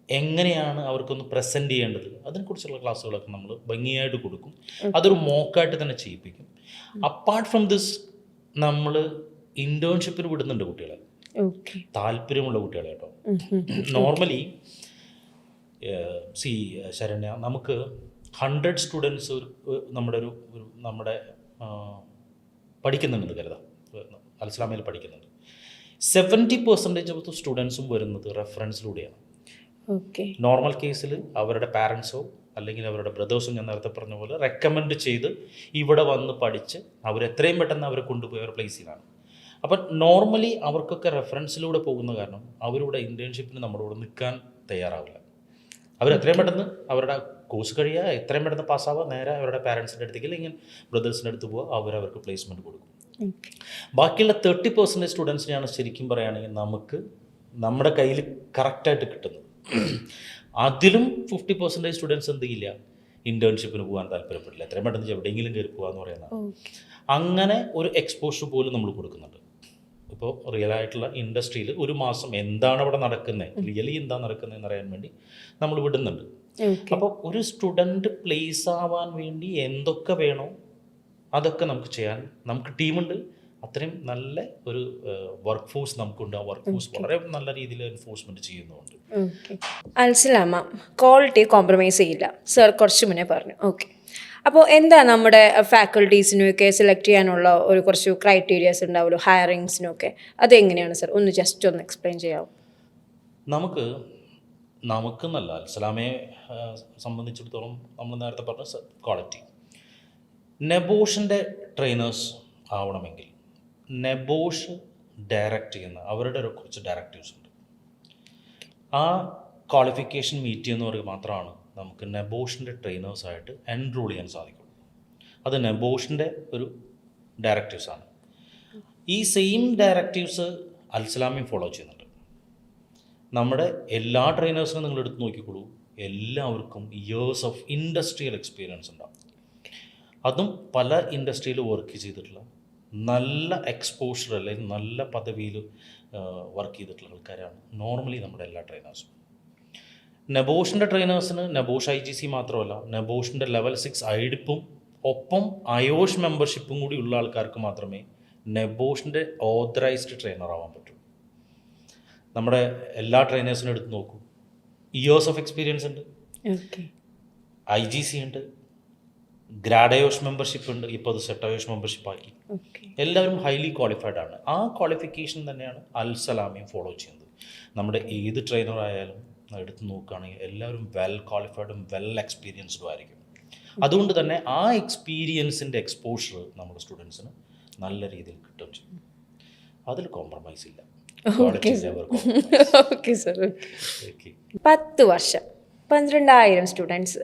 എങ്ങനെയാണ് അവർക്കൊന്ന് പ്രസൻറ്റ് ചെയ്യേണ്ടത്, അതിനെക്കുറിച്ചുള്ള ക്ലാസ്സുകളൊക്കെ നമ്മൾ ഭംഗിയായിട്ട് കൊടുക്കും. അതൊരു മോക്കായിട്ട് തന്നെ ചെയ്യിപ്പിക്കും. അപ്പാർട്ട് ഫ്രം ദിസ് നമ്മൾ ഇൻറ്റേൺഷിപ്പിന് വിടുന്നുണ്ട് കുട്ടികളെ, താല്പര്യമുള്ള കുട്ടികളെ കേട്ടോ. നോർമലി ശരണ്യ, നമുക്ക് 100 സ്റ്റുഡൻസ് നമ്മുടെ പഠിക്കുന്നുണ്ടെന്ന് കരുതാം, അൽസലാമയിൽ പഠിക്കുന്നുണ്ട്. 70% ഓഫ് സ്റ്റുഡൻസും വരുന്നത് റെഫറൻസിലൂടെയാണ്. നോർമൽ കേസിൽ അവരുടെ പാരൻസോ അല്ലെങ്കിൽ അവരുടെ ബ്രദേഴ്സും ഞാൻ നേരത്തെ പറഞ്ഞ പോലെ റെക്കമെൻഡ് ചെയ്ത് ഇവിടെ വന്ന് പഠിച്ച് അവരെത്രയും പെട്ടെന്ന് അവരെ കൊണ്ടുപോയി അവർ പ്ലേസ് ചെയ്യാനാണ്. അപ്പം നോർമലി അവർക്കൊക്കെ റെഫറൻസിലൂടെ പോകുന്ന കാരണം അവരുടെ ഇൻറ്റേൺഷിപ്പിന് നമ്മുടെ കൂടെ നിൽക്കാൻ തയ്യാറാവില്ല. അവരെത്രയും പെട്ടെന്ന് അവരുടെ കോഴ്സ് കഴിയുക, എത്രയും പെട്ടെന്ന് പാസ്സാവുക, നേരെ അവരുടെ പാരൻസിൻ്റെ അടുത്തേക്ക് അല്ലെങ്കിൽ ബ്രദേഴ്സിൻ്റെ അടുത്ത് പോവുക, അവർക്ക് പ്ലേസ്മെൻറ്റ് കൊടുക്കും. ബാക്കിയുള്ള 30% സ്റ്റുഡൻസിനെയാണ് ശരിക്കും പറയുകയാണെങ്കിൽ നമുക്ക് നമ്മുടെ കയ്യിൽ കറക്റ്റായിട്ട് കിട്ടുന്നത്. അതിലും 50% സ്റ്റുഡൻസ് എന്ത് ചെയ്യില്ല, ഇൻറ്റേൺഷിപ്പിന് പോകാൻ താല്പര്യപ്പെടില്ല, എത്രയും പെട്ടെന്ന് എവിടെയെങ്കിലും കയറി പോകാമെന്ന് പറയുന്നത്. അങ്ങനെ ഒരു എക്സ്പോഷർ പോലും നമ്മൾ കൊടുക്കുന്നുണ്ട്. ഇപ്പോൾ റിയൽ ആയിട്ടുള്ള ഇൻഡസ്ട്രിയിൽ ഒരു മാസം എന്താണ് അവിടെ നടക്കുന്നത്, റിയലി എന്താ നടക്കുന്നതെന്ന് അറിയാൻ വേണ്ടി നമ്മൾ വിടുന്നുണ്ട്. അപ്പോൾ ഒരു സ്റ്റുഡൻറ്റ് പ്ലേസ് ആവാൻ വേണ്ടി എന്തൊക്കെ വേണോ അതൊക്കെ നമുക്ക് ചെയ്യാൻ നമുക്ക് ടീമുണ്ട്. അത്രയും നല്ല ഒരു വർക്ക് ഫോഴ്സ് നമുക്കുണ്ട്. ആ വർക്ക് ഫോഴ്സ് വളരെ നല്ല രീതിയിൽ എൻഫോഴ്സ്മെൻറ്റ് ചെയ്യുന്നുണ്ട്. അൽസലാമ ക്വാളിറ്റി കോംപ്രമൈസ് ചെയ്യില്ല, സർ കുറച്ച് മുന്നേ പറഞ്ഞു. ഓക്കെ, അപ്പോൾ എന്താ നമ്മുടെ ഫാക്കൽറ്റീസിനൊക്കെ സെലക്ട് ചെയ്യാനുള്ള ഒരു കുറച്ച് ക്രൈറ്റീരിയാസ് ഉണ്ടാവുമല്ലോ ഹയറിങ്സിനൊക്കെ, അതെങ്ങനെയാണ് സർ? ഒന്ന് ജസ്റ്റ് ഒന്ന് എക്സ്പ്ലെയിൻ ചെയ്യാമോ? നമുക്കെന്നല്ല, അൽസലാമയെ സംബന്ധിച്ചിടത്തോളം നമ്മൾ നേരത്തെ പറഞ്ഞ ക്വാളിറ്റി. നെബോഷിൻ്റെ ട്രെയിനേഴ്സ് ആവണമെങ്കിൽ നെബോഷ് ഡയറക്റ്റ് ചെയ്യുന്ന അവരുടെ കുറച്ച് ഡയറക്റ്റീവ്സ് ഉണ്ട്. ആ ക്വാളിഫിക്കേഷൻ മീറ്റ് ചെയ്യുന്നവർക്ക് മാത്രമാണ് നമുക്ക് നെബോഷിൻ്റെ ട്രെയിനേഴ്സായിട്ട് എൻറോൾ ചെയ്യാൻ സാധിക്കുള്ളൂ. അത് നെബോഷിൻ്റെ ഒരു ഡയറക്റ്റീവ്സാണ്. ഈ സെയിം ഡയറക്റ്റീവ്സ് അൽസലാമയും ഫോളോ ചെയ്യുന്നുണ്ട്. നമ്മുടെ എല്ലാ ട്രെയിനേഴ്സിനും നിങ്ങൾ എടുത്ത് നോക്കിക്കോളൂ, എല്ലാവർക്കും ഇയേഴ്സ് ഓഫ് ഇൻഡസ്ട്രിയൽ എക്സ്പീരിയൻസ് ഉണ്ടാവും. അതും പല ഇൻഡസ്ട്രിയിൽ വർക്ക് ചെയ്തിട്ടുള്ള നല്ല എക്സ്പോഷർ അല്ലെങ്കിൽ നല്ല പദവിയിൽ വർക്ക് ചെയ്തിട്ടുള്ള ആൾക്കാരാണ് നോർമലി നമ്മുടെ എല്ലാ ട്രെയിനേഴ്സും. നെബോഷിൻ്റെ ട്രെയിനേഴ്സിന് നെബോഷ് IGC മാത്രമല്ല, നെബോഷിൻ്റെ ലെവൽ 6 ഐഡിപ്പും ഒപ്പം അയോഷ് മെമ്പർഷിപ്പും കൂടി ഉള്ള ആൾക്കാർക്ക് മാത്രമേ നെബോഷിൻ്റെ ഓതറൈസ്ഡ് ട്രെയിനർ ആവാൻ പറ്റൂ. നമ്മുടെ എല്ലാ ട്രെയിനേഴ്സിനും എടുത്ത് നോക്കൂ, ഇയേഴ്സ് ഓഫ് എക്സ്പീരിയൻസ് ഉണ്ട്, IGC ഉണ്ട്, ഗ്രാഡയോഷ് മെമ്പർഷിപ്പ് ഉണ്ട്, ഇപ്പോൾ അത് സെറ്റയോഷ് മെമ്പർഷിപ്പ് ആക്കി. എല്ലാവരും ഹൈലി ക്വാളിഫൈഡ് ആണ്. ആ ക്വാളിഫിക്കേഷൻ തന്നെയാണ് അൽസലാമയും ഫോളോ ചെയ്യുന്നത്. നമ്മുടെ ഏത് ട്രെയിനർ ആയാലും എടുത്ത് നോക്കുകയാണെങ്കിൽ എല്ലാവരും വെൽ ക്വാളിഫൈഡും വെൽ എക്സ്പീരിയൻസ്ഡും ആയിരിക്കും. അതുകൊണ്ട് തന്നെ ആ എക്സ്പീരിയൻസിൻ്റെ എക്സ്പോഷർ നമ്മുടെ സ്റ്റുഡൻസിന് നല്ല രീതിയിൽ കിട്ടുകയും ചെയ്യും. അതിൽ കോംപ്രമൈസ് ഇല്ല. 10 വർഷം 12,000 സ്റ്റുഡൻസ്,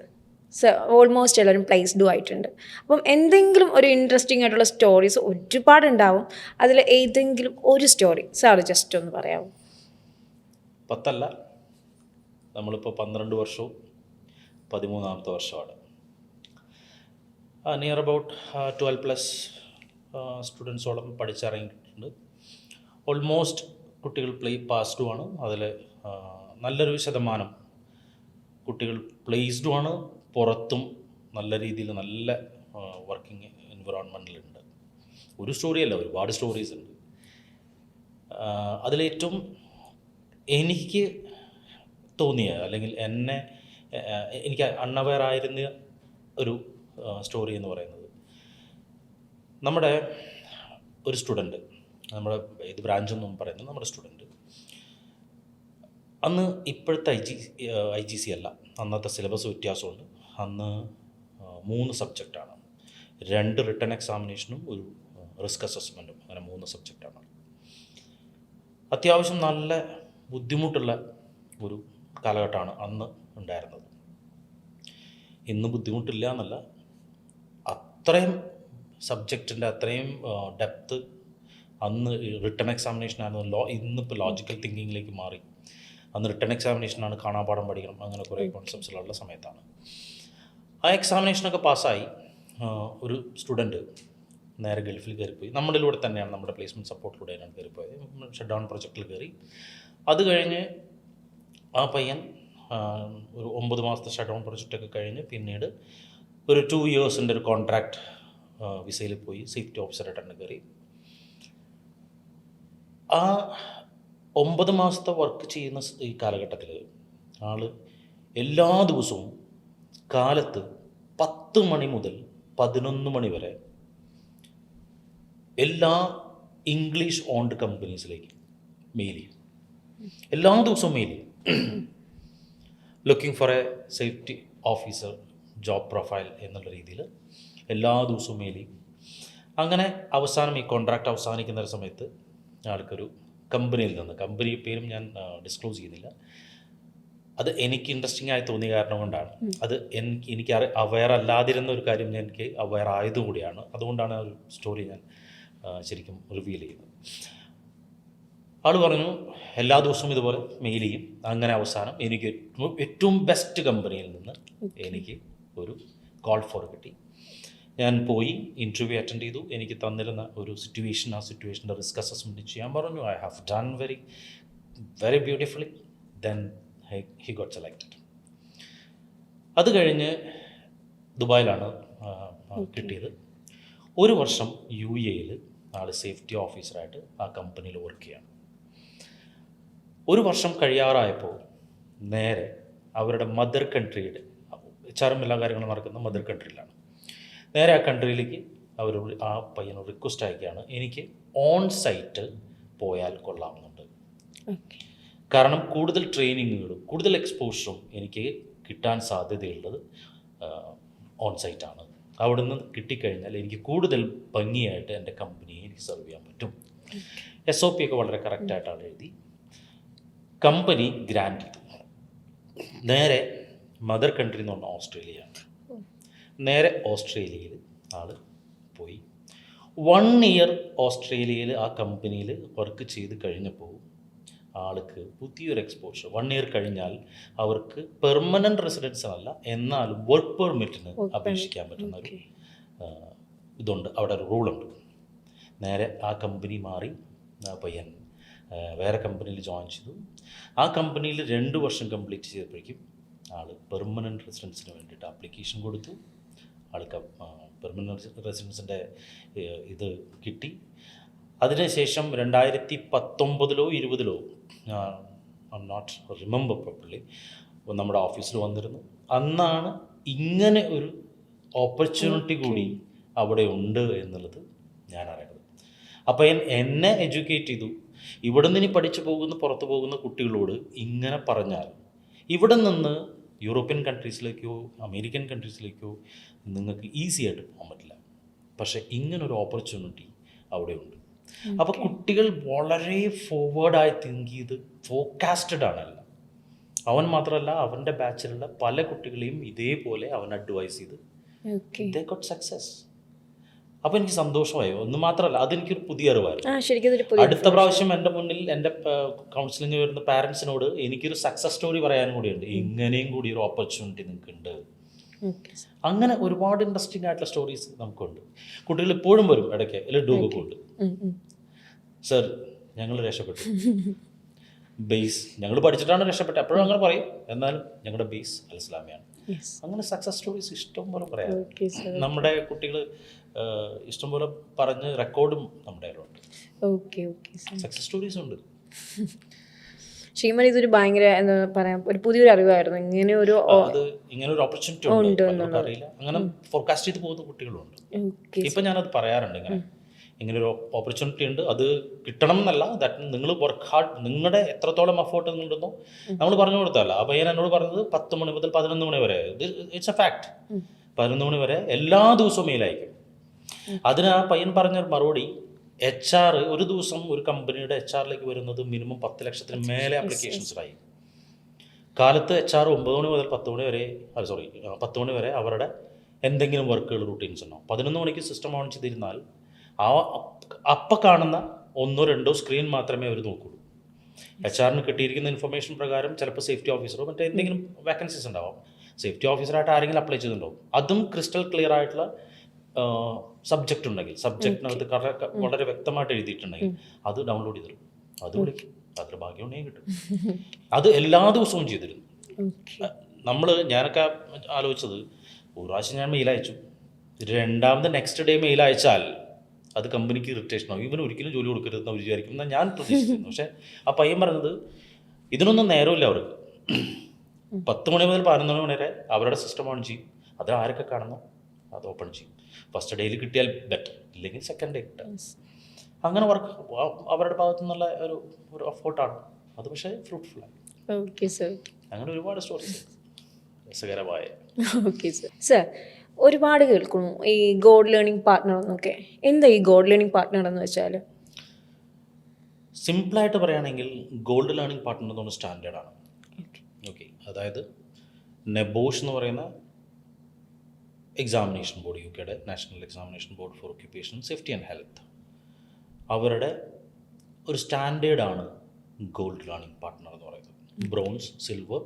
ഓൾമോസ്റ്റ് എല്ലാവരും പ്ലേസ്ഡും ആയിട്ടുണ്ട്. അപ്പം എന്തെങ്കിലും ഒരു ഇൻട്രസ്റ്റിംഗ് ആയിട്ടുള്ള സ്റ്റോറീസ് ഒരുപാടുണ്ടാവും. അതിൽ ഏതെങ്കിലും ഒരു സ്റ്റോറി സാർ ജസ്റ്റ് ഒന്ന് പറയാമോ? 10 അല്ല, നമ്മളിപ്പോൾ 12 വർഷവും 13ാമത്തെ വർഷമാണ്. Near about 12+ സ്റ്റുഡൻസോളം പഠിച്ചിറങ്ങിയിട്ടുണ്ട്. ഓൾമോസ്റ്റ് കുട്ടികൾ പാസ്ഡുമാണ്. അതിൽ നല്ലൊരു ശതമാനം കുട്ടികൾ പ്ലേസ്ഡുമാണ്. പുറത്തും നല്ല രീതിയിൽ നല്ല വർക്കിംഗ് എൻവിറോൺമെൻറ്റിലുണ്ട്. ഒരു സ്റ്റോറിയല്ല, ഒരുപാട് സ്റ്റോറീസ് ഉണ്ട്. അതിലേറ്റവും എനിക്ക് തോന്നിയ അല്ലെങ്കിൽ എനിക്ക് അൺഅവെയർ ആയിരുന്ന ഒരു സ്റ്റോറി എന്ന് പറയുന്നത്, നമ്മുടെ ഒരു സ്റ്റുഡൻറ്റ്, നമ്മുടെ ഇത് ബ്രാഞ്ചൊന്നും പറയുന്നത് നമ്മുടെ സ്റ്റുഡൻറ്റ് അന്ന് ഇപ്പോഴത്തെ IGC അല്ല, അന്നത്തെ സിലബസ് വ്യത്യാസമുണ്ട്. അന്ന് 3 സബ്ജക്റ്റാണ്, 2 റിട്ടൺ എക്സാമിനേഷനും ഒരു റിസ്ക് അസസ്മെൻറ്റും, അങ്ങനെ 3 സബ്ജക്റ്റാണ്. അത്യാവശ്യം നല്ല ബുദ്ധിമുട്ടുള്ള ഒരു കാലഘട്ടമാണ് അന്ന് ഉണ്ടായിരുന്നത്. ഇന്ന് ബുദ്ധിമുട്ടില്ല എന്നല്ല, അത്രയും സബ്ജക്റ്റിൻ്റെ അത്രയും ഡെപ്ത്ത് അന്ന് റിട്ടൺ എക്സാമിനേഷൻ ആയിരുന്നു. ഇന്നിപ്പോൾ ലോജിക്കൽ തിങ്കിങ്ങിലേക്ക് മാറി. അന്ന് റിട്ടൺ എക്സാമിനേഷനാണ്, കാണാപാഠം പഠിക്കണം, അങ്ങനെ കുറേ കോൺസെപ്റ്റ്സിലുള്ള സമയത്താണ്. ആ എക്സാമിനേഷനൊക്കെ പാസ്സായി ഒരു സ്റ്റുഡൻറ്റ് നേരെ ഗൾഫിൽ കയറിപ്പോയി. നമ്മളിലൂടെ തന്നെയാണ്, നമ്മുടെ പ്ലേസ്മെൻറ്റ് സപ്പോർട്ടിലൂടെയാണ് കയറിപ്പോയത്. ഷട്ട് ഡൗൺ പ്രൊജക്റ്റിൽ കയറി. അത് കഴിഞ്ഞ് ആ പയ്യൻ ഒരു 9 മാസത്തെ ഷട്ട് ഡൗൺ പ്രൊജക്റ്റൊക്കെ കഴിഞ്ഞ് പിന്നീട് ഒരു 2 ഇയേഴ്സിൻ്റെ ഒരു കോൺട്രാക്റ്റ് വിസയിൽ പോയി സേഫ്റ്റി ഓഫീസറായിട്ട് തന്നെ കയറി. ആ 9 മാസത്തെ വർക്ക് ചെയ്യുന്ന ഈ കാലഘട്ടത്തിൽ ആൾ എല്ലാ ദിവസവും കാലത്ത് 10 മണി മുതൽ 11 മണി വരെ എല്ലാ ഇംഗ്ലീഷ് ഓൺഡ് കമ്പനീസിലേക്ക് മെയിൽ ചെയ്യും. എല്ലാ ദിവസവും മെയിൽ ചെയ്യും. Looking for A safety officer job profile എന്നുള്ള രീതിയിൽ എല്ലാ ദിവസവും മെയിൽ ചെയ്യും. അങ്ങനെ അവസാനം ഈ കോൺട്രാക്റ്റ് അവസാനിക്കുന്ന ഒരു സമയത്ത് ആൾക്കൊരു കമ്പനിയിൽ നിന്ന്, കമ്പനി പേരും ഞാൻ ഡിസ്ക്ലോസ് ചെയ്യുന്നില്ല, അത് എനിക്ക് ഇൻട്രസ്റ്റിംഗ് ആയി തോന്നിയ കാരണം കൊണ്ടാണ്. അത് എനിക്ക് അവെയർ അല്ലാതിരുന്ന ഒരു കാര്യം എനിക്ക് അവെയർ ആയതുകൂടിയാണ്. അതുകൊണ്ടാണ് ആ ഒരു സ്റ്റോറി ഞാൻ ശരിക്കും റിവീൽ ചെയ്തത്. ആൾ പറഞ്ഞു എല്ലാ ദിവസവും ഇതുപോലെ മെയിൽ ചെയ്യും. അങ്ങനെ അവസാനം എനിക്ക് ഏറ്റവും ബെസ്റ്റ് കമ്പനിയിൽ നിന്ന് എനിക്ക് ഒരു കോൾ ഫോർ കിട്ടി. ഞാൻ പോയി ഇൻ്റർവ്യൂ അറ്റൻഡ് ചെയ്തു. എനിക്ക് തന്നിരുന്ന ഒരു സിറ്റുവേഷൻ, ആ സിറ്റുവേഷൻ്റെ റിസ്ക് അസസ്മെൻറ്റ് ചെയ്യാൻ പറഞ്ഞു. I have done very beautifully. Then he got selected. അത് കഴിഞ്ഞ് ദുബായിലാണ് കിട്ടിയത്. ഒരു വർഷം UAE ആൾ സേഫ്റ്റി ഓഫീസറായിട്ട് ആ കമ്പനിയിൽ വർക്ക് ചെയ്യാണ്. ഒരു വർഷം കഴിയാറായപ്പോൾ നേരെ അവരുടെ മദർ കൺട്രിയുടെ HRM എല്ലാ കാര്യങ്ങളും നടക്കുന്ന മദർ കൺട്രിയിലാണ്. നേരെ ആ കൺട്രിയിലേക്ക് അവർ ആ പയ്യനോട് റിക്വസ്റ്റ് അയക്കുകയാണ്, എനിക്ക് ഓൺ സൈറ്റ് പോയാൽ കൊള്ളാമെന്നുണ്ട്. കാരണം കൂടുതൽ ട്രെയിനിങ്ങുകളും കൂടുതൽ എക്സ്പോഷറും എനിക്ക് കിട്ടാൻ സാധ്യതയുള്ളത് ഓൺ സൈറ്റാണ്. അവിടെ നിന്ന് കിട്ടിക്കഴിഞ്ഞാൽ എനിക്ക് കൂടുതൽ ഭംഗിയായിട്ട് എൻ്റെ കമ്പനിയെ എനിക്ക് സെർവ് ചെയ്യാൻ പറ്റും. SOP ഒക്കെ വളരെ കറക്റ്റായിട്ടാണ് എഴുതി. കമ്പനി ഗ്രാൻഡ് ചെയ്തു. നേരെ മദർ കൺട്രി എന്ന് പറഞ്ഞാൽ ഓസ്ട്രേലിയയാണ്. നേരെ ഓസ്ട്രേലിയയിൽ ആൾ പോയി 1 ഇയർ ഓസ്ട്രേലിയയിൽ ആ കമ്പനിയിൽ വർക്ക് ചെയ്ത് കഴിഞ്ഞപ്പോൾ ആൾക്ക് പുതിയൊരു എക്സ്പോഷർ. 1 ഇയർ കഴിഞ്ഞാൽ അവർക്ക് പെർമനൻറ്റ് റെസിഡൻസ് അല്ല, എന്നാലും വർക്ക് പെർമിറ്റിന് അപേക്ഷിക്കാൻ പറ്റുന്ന ഒരു ഇതുണ്ട്, അവിടെ ഒരു റൂളുണ്ട്. നേരെ ആ കമ്പനി മാറി പയ്യൻ വേറെ കമ്പനിയിൽ ജോയിൻ ചെയ്തു. ആ കമ്പനിയിൽ 2 വർഷം കംപ്ലീറ്റ് ചെയ്തപ്പോഴേക്കും ആൾ പെർമനൻറ്റ് റെസിഡൻസിന് വേണ്ടിയിട്ട് ആപ്ലിക്കേഷൻ കൊടുത്തു. ആൾക്ക് പെർമനൻറ്റ് റെസിഡൻസിൻ്റെ ഇത് കിട്ടി. അതിനുശേഷം 2019-ലോ 20-ലോ I'm not remember properly നമ്മുടെ ഓഫീസിൽ വന്നിരുന്നു. അന്നാണ് ഇങ്ങനെ ഒരു ഓപ്പർച്യൂണിറ്റി കൂടി അവിടെ ഉണ്ട് എന്നുള്ളത് ഞാൻ അറിയുന്നത്. അപ്പോൾ എന്നെ എഡ്യൂക്കേറ്റ് ചെയ്തു. ഇവിടെ നിന്ന് ഇനി പഠിച്ചു പോകുന്ന പുറത്തു പോകുന്ന കുട്ടികളോട് ഇങ്ങനെ പറഞ്ഞാൽ ഇവിടെ നിന്ന് യൂറോപ്യൻ കൺട്രീസിലേക്കോ അമേരിക്കൻ കൺട്രീസിലേക്കോ നിങ്ങൾക്ക് ഈസി ആയിട്ട് പോകാൻ പറ്റില്ല. പക്ഷേ ഇങ്ങനൊരു ഓപ്പർച്യൂണിറ്റി അവിടെ ഉണ്ട്. അപ്പോൾ കുട്ടികൾ വളരെ ഫോർവേഡായി തിങ്ക് ചെയ്ത് ഫോക്കാസ്റ്റഡ് ആണല്ല. അവൻ മാത്രമല്ല, അവൻ്റെ ബാച്ചിലുള്ള പല കുട്ടികളെയും ഇതേപോലെ അവൻ അഡ്വൈസ് ചെയ്ത് ദേ ഗോട്ട് സക്സസ്. അപ്പോൾ എനിക്ക് സന്തോഷമായി. ഒന്ന് മാത്രമല്ല, അതെനിക്കൊരു പുതിയ അറിവായിരുന്നു. അടുത്ത പ്രാവശ്യം എൻ്റെ മുന്നിൽ എൻ്റെ കൗൺസിലിംഗ് വരുന്ന പാരൻസിനോട് എനിക്കൊരു സക്സസ് സ്റ്റോറി പറയാനും കൂടിയുണ്ട്. ഇങ്ങനെയും കൂടി ഒരു ഓപ്പർച്യൂണിറ്റി നിങ്ങൾക്കുണ്ട്. അങ്ങനെ ഒരുപാട് ഇൻട്രസ്റ്റിംഗ് ആയിട്ടുള്ള സ്റ്റോറീസ് നമുക്കുണ്ട്. കുട്ടികൾ ഇപ്പോഴും വരും ഇടയ്ക്ക്, അല്ലെങ്കിൽ ഡൂബൊക്കെ ഉണ്ട്, സർ ഞങ്ങൾ രക്ഷപ്പെട്ടു, ബേസ് ഞങ്ങൾ പഠിച്ചിട്ടാണ് രക്ഷപ്പെട്ടത്, എപ്പോഴും അങ്ങനെ പറയും. എന്നാലും ഞങ്ങളുടെ ബേസ് അൽ-ഇസ്ലാമിയാണ്. അങ്ങനെ സക്സസ് സ്റ്റോറീസ് ഇഷ്ടംപോലെ പറയാം. നമ്മുടെ കുട്ടികൾ ഇഷ്ടംപോലെ പറഞ്ഞ് റെക്കോർഡും നമ്മുടെ ഉണ്ട്. സക്സസ് സ്റ്റോറീസ് ഉണ്ട്. ഷീമൻ ഇതൊരു ഭയങ്കര എന്താ പറയാ, ഒരു പുതിയൊരു അറിവായിരുന്നു. ഇങ്ങനെ ഒരു ഓപ്പർച്യൂണിറ്റി ഉണ്ട്, അറിയില്ല. അങ്ങനെ ഫോർകാസ്റ്റ് ചെയ്ത് പോകുന്ന കുട്ടികളുണ്ട്. ഇപ്പം ഞാനത് പറയാറുണ്ട്, ഇങ്ങനെ ഒരു ഓപ്പർച്യൂണിറ്റി ഉണ്ട്, അത് കിട്ടണം എന്നല്ല, ദാറ്റ് നിങ്ങൾ വർക്ക് ഹാർഡ്, നിങ്ങളുടെ എത്രത്തോളം എഫേർട്ട് നിങ്ങളുണ്ടെന്നോ നമ്മൾ പറഞ്ഞു കൊടുത്തല്ല. ആ പയ്യൻ എന്നോട് പറഞ്ഞത് 10 മണി മുതൽ 11 മണി വരെ, ഇറ്റ്സ് എ ഫാക്ട്. 11 മണി വരെ എല്ലാ ദിവസവും മെയിലയക്കും. അതിന് ആ പയ്യൻ പറഞ്ഞ മറുപടി, HR ഒരു ദിവസം ഒരു കമ്പനിയുടെ HR വരുന്നത് മിനിമം 10 ലക്ഷത്തിന് മേലെ ആപ്ലിക്കേഷൻസിലായി. കാലത്ത് HR 9 മണി മുതൽ 10 മണി വരെ 10 മണി വരെ അവരുടെ എന്തെങ്കിലും വർക്കുകൾ റൂട്ടീൻസ് ഉണ്ടോ. 11 മണിക്ക് സിസ്റ്റം ഓൺ ചെയ്തിരുന്നാൽ അപ്പം കാണുന്ന 1-2 സ്ക്രീൻ മാത്രമേ അവർ നോക്കുള്ളൂ. HR കിട്ടിയിരിക്കുന്ന ഇൻഫർമേഷൻ പ്രകാരം ചിലപ്പോൾ സേഫ്റ്റി ഓഫീസറോ മറ്റേ എന്തെങ്കിലും വാക്കൻസീസ് ഉണ്ടാവും. സേഫ്റ്റി ഓഫീസറായിട്ട് ആരെങ്കിലും അപ്ലൈ ചെയ്തിട്ടുണ്ടാവും. അതും ക്രിസ്റ്റൽ ക്ലിയർ ആയിട്ടുള്ള സബ്ജക്റ്റ് ഉണ്ടെങ്കിൽ, സബ്ജക്റ്റിനകത്ത് വളരെ വ്യക്തമായിട്ട് എഴുതിയിട്ടുണ്ടെങ്കിൽ അത് ഡൗൺലോഡ് ചെയ്തിരും, അത് വിളിക്കും. അത്ര ഭാഗ്യമുണ്ടെങ്കിൽ കിട്ടും. അത് എല്ലാ ദിവസവും ചെയ്തിരുന്നു. ഞാനൊക്കെ ആലോചിച്ചത്, ഒരു പ്രാവശ്യം ഞാൻ മെയിൽ അയച്ചു, രണ്ടാമത് നെക്സ്റ്റ് ഡേ മെയിൽ അയച്ചാൽ അത് കമ്പനിക്ക് ഇറിറ്റേഷൻ ആവും. ഇവന് ഒരിക്കലും ജോലി കൊടുക്കരുതെന്ന് അവർ വിചാരിക്കും എന്നാൽ ഞാൻ പ്രതീക്ഷിക്കുന്നു. പക്ഷേ ആ പയ്യൻ പറഞ്ഞത് ഇതിനൊന്നും നേരമില്ല അവർക്ക്. 10 മണി മുതൽ 11 മണി വരെ അവരുടെ സിസ്റ്റം ഓൺ ചെയ്യും. അത് ആരൊക്കെ കാണുന്നു അത് ഓപ്പൺ ചെയ്യും. ഫസ്റ്റ് ഡേയിൽ കിട്ടിയാൽ ബെറ്റർ, ഇല്ലെങ്കിൽ സെക്കൻഡ് ഡേ കിട്ടുക. അങ്ങനെ വർക്ക് അവരുടെ ഭാഗത്തു നിന്നുള്ള ഒരു എഫേർട്ടാണ് അത്. പക്ഷേ ഫ്രൂട്ട്ഫുള്ളായി. Okay sir. അങ്ങനെ ഒരുപാട് സ്റ്റോറീസ് രസകരമായ. Okay sir. സർ, ഒരുപാട് കേൾക്കുന്നു ഈ ഗോഡ് ലേണിംഗ് പാർട്ട്ണർ എന്നൊക്കെ. എന്താ ഈ ഗോഡ് ലേണിംഗ് പാർട്ട്ണർ എന്ന് വെച്ചാൽ? സിമ്പിളായിട്ട് പറയുകയാണെങ്കിൽ ഗോൾഡ് ലേണിംഗ് പാർട്ട്ണർ എന്ന് പറഞ്ഞ സ്റ്റാൻഡേർഡാണ്. ഓക്കെ, അതായത് നെബോഷ് എന്ന് പറയുന്ന examination board, UK national examination board for occupation safety and health, അവരുടെ ഒരു സ്റ്റാൻഡേർഡാണ് ഗോൾഡ് ലേണിംഗ് പാർട്ട്ണർ എന്ന് പറയുന്നത്. Bronze, silver,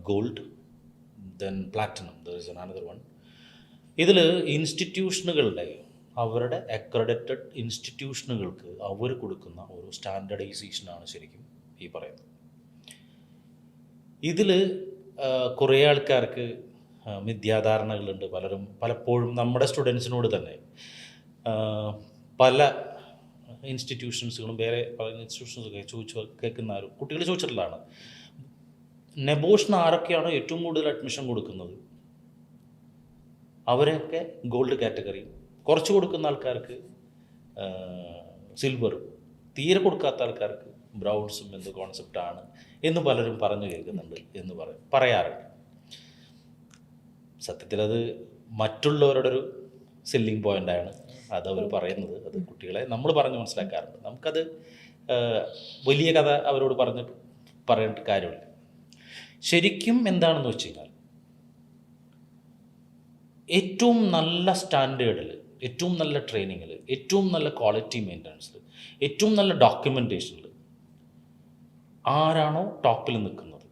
gold, then platinum, there is another one. ഇതിൽ ഇൻസ്റ്റിറ്റ്യൂഷനുകളുടെ അവരുടെ അക്രഡിറ്റഡ് ഇൻസ്റ്റിറ്റ്യൂഷനുകൾക്ക് അവർ കൊടുക്കുന്ന ഒരു സ്റ്റാൻഡർഡൈസേഷനാണ് ശരിക്കും ഈ പറയുന്നത്. ഇതിൽ കുറേ ആൾക്കാർക്ക് മിഥ്യാധാരണകളുണ്ട്. പലപ്പോഴും നമ്മുടെ സ്റ്റുഡൻസിനോട് തന്നെ പല ഇൻസ്റ്റിറ്റ്യൂഷൻസുകളും വേറെ പല ഇൻസ്റ്റിറ്റ്യൂഷൻസൊക്കെ കേൾക്കുന്ന കുട്ടികൾ ചോദിച്ചിട്ടുള്ളതാണ്, നെബോഷിന് ആരൊക്കെയാണോ ഏറ്റവും കൂടുതൽ അഡ്മിഷൻ കൊടുക്കുന്നത് അവരെയൊക്കെ ഗോൾഡ് കാറ്റഗറി, കുറച്ച് കൊടുക്കുന്ന ആൾക്കാർക്ക് സിൽവറും, തീരെ കൊടുക്കാത്ത ആൾക്കാർക്ക് ബ്രൗൺസും എന്ത് കോൺസെപ്റ്റാണ് എന്ന് പലരും പറഞ്ഞു കേൾക്കുന്നുണ്ട് എന്ന് പറയാറുണ്ട്. സത്യത്തിൽ അത് മറ്റുള്ളവരുടെ ഒരു സെല്ലിംഗ് പോയിൻ്റാണ് അതവർ പറയുന്നത്. അത് കുട്ടികളെ നമ്മൾ പറഞ്ഞ് മനസ്സിലാക്കാറുണ്ട്. നമുക്കത് വലിയ കഥ അവരോട് പറയേണ്ട കാര്യമില്ല. ശരിക്കും എന്താണെന്ന് വെച്ച് കഴിഞ്ഞാൽ ഏറ്റവും നല്ല സ്റ്റാൻഡേർഡിൽ, ഏറ്റവും നല്ല ട്രെയിനിങ്ങിൽ, ഏറ്റവും നല്ല ക്വാളിറ്റി മെയിൻ്റനൻസിൽ, ഏറ്റവും നല്ല ഡോക്യുമെൻറ്റേഷനിൽ ആരാണോ ടോപ്പിൽ നിൽക്കുന്നത്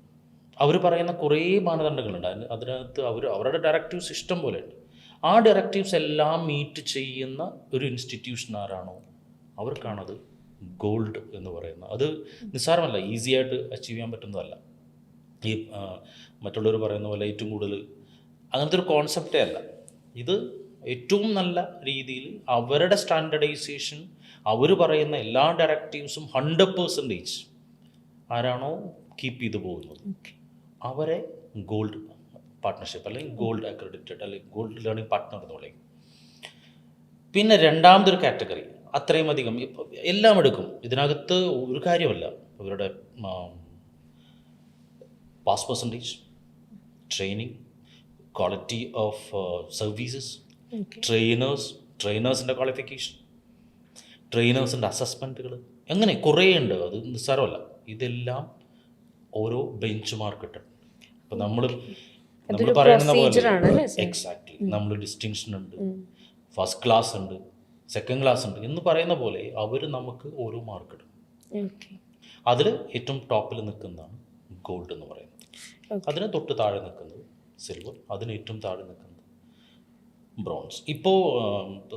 അവർ പറയുന്ന കുറേ മാനദണ്ഡങ്ങളുണ്ട്. അതിനകത്ത് അവരുടെ ഡയറക്റ്റീവ്സ് ഇഷ്ടം പോലെ ഉണ്ട്. ആ ഡയറക്റ്റീവ്സ് എല്ലാം മീറ്റ് ചെയ്യുന്ന ഒരു ഇൻസ്റ്റിറ്റ്യൂഷൻ ആരാണോ അവർക്കാണത് ഗോൾഡ് എന്ന് പറയുന്നത്. അത് നിസ്സാരമല്ല, ഈസി ആയിട്ട് അച്ചീവ് ചെയ്യാൻ പറ്റുന്നതല്ല. ഈ മറ്റുള്ളവർ പറയുന്ന പോലെ ഏറ്റവും കൂടുതൽ അങ്ങനത്തെ ഒരു കോൺസെപ്റ്റേ അല്ല. ഇത് ഏറ്റവും നല്ല രീതിയിൽ അവരുടെ സ്റ്റാൻഡർഡൈസേഷൻ, അവർ പറയുന്ന എല്ലാ ഡയറക്റ്റീവ്സും 100% ആരാണോ കീപ്പ് ചെയ്തു പോകുന്നത് അവരെ ഗോൾഡ് പാർട്ട്ണർഷിപ്പ് അല്ലെങ്കിൽ ഗോൾഡ് അക്രഡിറ്റഡ് അല്ലെങ്കിൽ ഗോൾഡ് ലേണിംഗ് പാർട്ട്ണർ എന്ന് പറയും. പിന്നെ രണ്ടാമതൊരു കാറ്റഗറി അത്രയും അധികം എല്ലാം എടുക്കും. ഇതിനകത്ത് ഒരു കാര്യമല്ല, ഇവരുടെ pass percentage, training, quality of services, ട്രെയിനേഴ്സിൻ്റെ ക്വാളിഫിക്കേഷൻ, ട്രെയിനേഴ്സിൻ്റെ അസസ്മെൻറ്റുകൾ, അങ്ങനെ കുറേ ഉണ്ട്. അത് നിസ്സാരമല്ല. ഇതെല്ലാം ഓരോ ബെഞ്ച് മാർക്ക് ഇട്ടിട്ടുണ്ട്. ഇപ്പം നമ്മൾ പറയുന്ന പോലെ എക്സാക്ട്ലി നമ്മൾ ഡിസ്റ്റിങ്ഷൻ ഉണ്ട്, ഫസ്റ്റ് ക്ലാസ് ഉണ്ട്, സെക്കൻഡ് ക്ലാസ് ഉണ്ട് എന്ന് പറയുന്ന പോലെ അവർ നമുക്ക് ഓരോ മാർക്ക് ഇടും. അതിൽ ഏറ്റവും ടോപ്പിൽ നിൽക്കുന്നതാണ് ഗോൾഡ് എന്ന് പറയുന്നത്. അതിന് തൊട്ട് താഴെ നിൽക്കുന്നത് സിൽവർ, അതിന് ഏറ്റവും താഴെ നിൽക്കുന്നത് ബ്രോൺസ്. ഇപ്പോൾ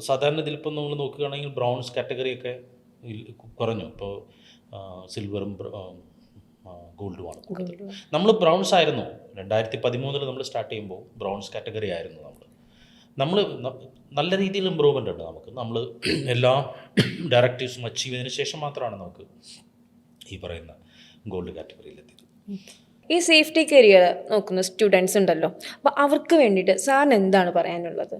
സാധാരണ ഇതിലിപ്പോൾ നമ്മൾ നോക്കുകയാണെങ്കിൽ ബ്രോൺസ് കാറ്റഗറിയൊക്കെ കുറഞ്ഞു. ഇപ്പോൾ സിൽവറും ഗോൾഡുമാണ് കൂടുതൽ. നമ്മൾ ബ്രൗൺസ് ആയിരുന്നു 2013 നമ്മൾ സ്റ്റാർട്ട് ചെയ്യുമ്പോൾ ബ്രൗൺസ് കാറ്റഗറി ആയിരുന്നു. നമ്മൾ നല്ല രീതിയിൽ ഇമ്പ്രൂവ്മെൻ്റ് ഉണ്ട് നമുക്ക്. നമ്മൾ എല്ലാ ഡയറക്റ്റീവ്സും അച്ചീവ് ചെയ്തതിന് ശേഷം മാത്രമാണ് നമുക്ക് ഈ പറയുന്ന ഗോൾഡ് കാറ്റഗറിയിലെത്തിയത്. ഈ സേഫ്റ്റി കരിയർ നോക്കുന്ന സ്റ്റുഡൻസ് ഉണ്ടല്ലോ, അപ്പോൾ അവർക്ക് വേണ്ടിയിട്ട് സാറിന് എന്താണ് പറയാനുള്ളത്?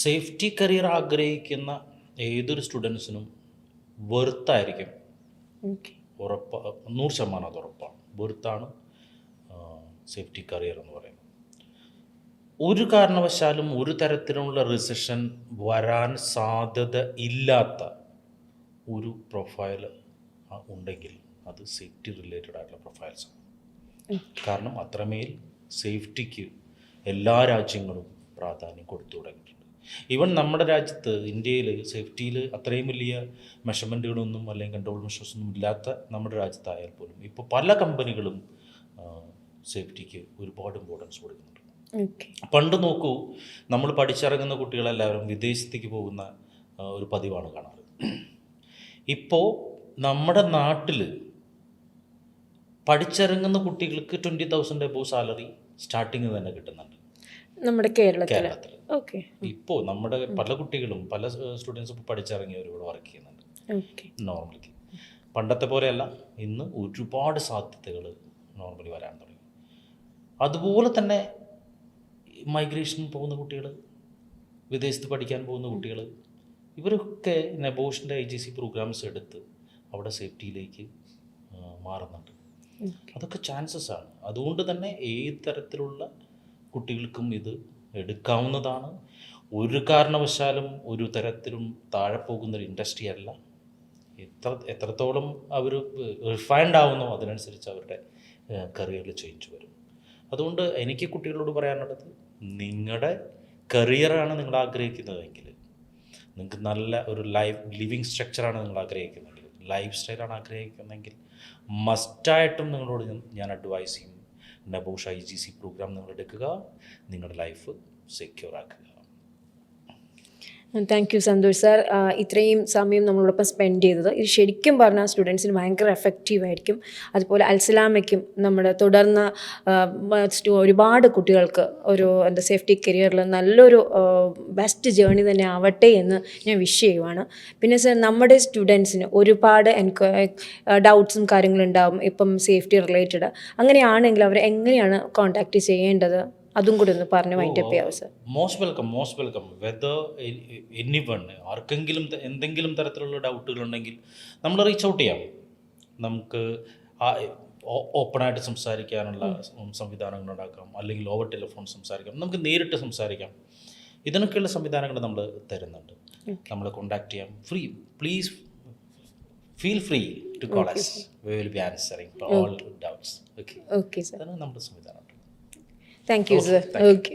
സേഫ്റ്റി കരിയർ ആഗ്രഹിക്കുന്ന ഏതൊരു സ്റ്റുഡൻസിനും വെറുത്തായിരിക്കും, 100% അത് ഉറപ്പാണ്. വെറുത്താണ് സേഫ്റ്റി കരിയർ എന്ന് പറയുന്നത്. ഒരു കാരണവശാലും ഒരു തരത്തിലുള്ള റിസഷൻ വരാൻ സാധ്യത ഇല്ലാത്ത ഒരു പ്രൊഫൈൽ ഉണ്ടെങ്കിൽ അത് സേഫ്റ്റി റിലേറ്റഡ് ആയിട്ടുള്ള പ്രൊഫൈൽസാണ്. കാരണം അത്രമേൽ സേഫ്റ്റിക്ക് എല്ലാ രാജ്യങ്ങളും പ്രാധാന്യം കൊടുത്തു തുടങ്ങിയിട്ടുണ്ട്. ഈവൻ നമ്മുടെ രാജ്യത്ത് ഇന്ത്യയിൽ സേഫ്റ്റിയിൽ അത്രയും വലിയ മെഷർമെൻറ്റുകളൊന്നും അല്ലെങ്കിൽ കൺട്രോൾ മെഷേഴ്സൊന്നും ഇല്ലാത്ത നമ്മുടെ രാജ്യത്തായാൽ പോലും ഇപ്പോൾ പല കമ്പനികളും സേഫ്റ്റിക്ക് ഒരുപാട് ഇമ്പോർട്ടൻസ് കൊടുക്കുന്നുണ്ട്. പണ്ട് നോക്കൂ, നമ്മൾ പഠിച്ചിറങ്ങുന്ന കുട്ടികളെല്ലാവരും വിദേശത്തേക്ക് പോകുന്ന ഒരു പതിവാണ് കാണാറ്. ഇപ്പോൾ നമ്മുടെ നാട്ടിൽ പഠിച്ചിറങ്ങുന്ന കുട്ടികൾക്ക് 20,000 എബോവ് സാലറി സ്റ്റാർട്ടിങ് തന്നെ കിട്ടുന്നുണ്ട് നമ്മുടെ കേരളത്തിൽ. ഇപ്പോൾ നമ്മുടെ പല കുട്ടികളും പല സ്റ്റുഡൻസും പഠിച്ചിറങ്ങിയവർ ഇവിടെ വർക്ക് ചെയ്യുന്നുണ്ട് നോർമലി. പണ്ടത്തെ പോലെയല്ല, ഇന്ന് ഒരുപാട് സാധ്യതകൾ നോർമലി വരാൻ തുടങ്ങി. അതുപോലെ തന്നെ മൈഗ്രേഷൻ പോകുന്ന കുട്ടികൾ, വിദേശത്ത് പഠിക്കാൻ പോകുന്ന കുട്ടികൾ, ഇവരൊക്കെ നെബോഷിൻ്റെ IGC പ്രോഗ്രാംസ് എടുത്ത് അവിടെ സേഫ്റ്റിയിലേക്ക് മാറുന്നുണ്ട്. അതൊക്കെ ചാൻസസ് ആണ്. അതുകൊണ്ട് തന്നെ ഏത് തരത്തിലുള്ള കുട്ടികൾക്കും ഇത് എടുക്കാവുന്നതാണ്. ഒരു കാരണവശാലും ഒരു തരത്തിലും താഴെ പോകുന്നൊരു ഇൻഡസ്ട്രി അല്ല. എത്രത്തോളം അവർ റിഫൈൻഡ് ആവുന്നോ അതിനനുസരിച്ച് അവരുടെ കരിയറിൽ ചേഞ്ച് വരും. അതുകൊണ്ട് എനിക്ക് കുട്ടികളോട് പറയാനുള്ളത്, നിങ്ങളുടെ കരിയറാണ് നിങ്ങൾ ആഗ്രഹിക്കുന്നതെങ്കിൽ നിങ്ങൾക്ക് നല്ല ഒരു ലിവിങ് സ്ട്രക്ചറാണ് നിങ്ങൾ ആഗ്രഹിക്കുന്നതെങ്കിൽ, ലൈഫ് സ്റ്റൈലാണ് ആഗ്രഹിക്കുന്നതെങ്കിൽ, മസ്റ്റായിട്ടും നിങ്ങളോട് ഞാൻ അഡ്വൈസ് ചെയ്യും, നബൂഷ് IGC പ്രോഗ്രാം നിങ്ങൾ എടുക്കുക, നിങ്ങളുടെ ലൈഫ് സെക്യൂർ ആക്കുക. താങ്ക് യു സന്തോഷ് സാർ, ഇത്രയും സമയം നമ്മളോടൊപ്പം സ്പെൻഡ് ചെയ്തത്. ഇത് ശരിക്കും പറഞ്ഞാൽ സ്റ്റുഡൻസിന് ഭയങ്കര എഫക്റ്റീവായിരിക്കും. അതുപോലെ അൽസലാമയ്ക്കും നമ്മുടെ തുടർന്ന് ഒരുപാട് കുട്ടികൾക്ക് ഒരു സേഫ്റ്റി കരിയറിൽ നല്ലൊരു ബെസ്റ്റ് ജേണി തന്നെ ആവട്ടെ എന്ന് ഞാൻ വിഷ് ചെയ്യുവാണ്. പിന്നെ സാർ, നമ്മുടെ സ്റ്റുഡൻസിന് ഒരുപാട് ഡൗട്ട്സും കാര്യങ്ങളും ഉണ്ടാവും ഇപ്പം സേഫ്റ്റി റിലേറ്റഡ്. അങ്ങനെയാണെങ്കിൽ അവർ എങ്ങനെയാണ് കോൺടാക്റ്റ് ചെയ്യേണ്ടത്? അതും കൂടി ഒന്ന് പറഞ്ഞ് വൈൻഡപ്പ് ചെയ്യാവും sir. Most welcome. Whether anyone, ആർക്കെങ്കിലും എന്തെങ്കിലും തരത്തിലുള്ള ഡൗട്ടുകളുണ്ടെങ്കിൽ നമ്മൾ റീച്ച് ഔട്ട് ചെയ്യാം. നമുക്ക് ഓപ്പണായിട്ട് സംസാരിക്കാനുള്ള സംവിധാനങ്ങൾ ഉണ്ടാക്കാം, അല്ലെങ്കിൽ ഓവർ ടെലിഫോൺ സംസാരിക്കാം, നമുക്ക് നേരിട്ട് സംസാരിക്കാം. ഇതിനൊക്കെയുള്ള സംവിധാനങ്ങൾ നമ്മൾ തരുന്നുണ്ട്. നമ്മളെ കോൺടാക്ട് ചെയ്യാം. Please feel free to call us. We will be answering all doubts. Okay, sir. അതാണ് നമ്മുടെ സംവിധാനം. Thank you sir. ഓക്കെ.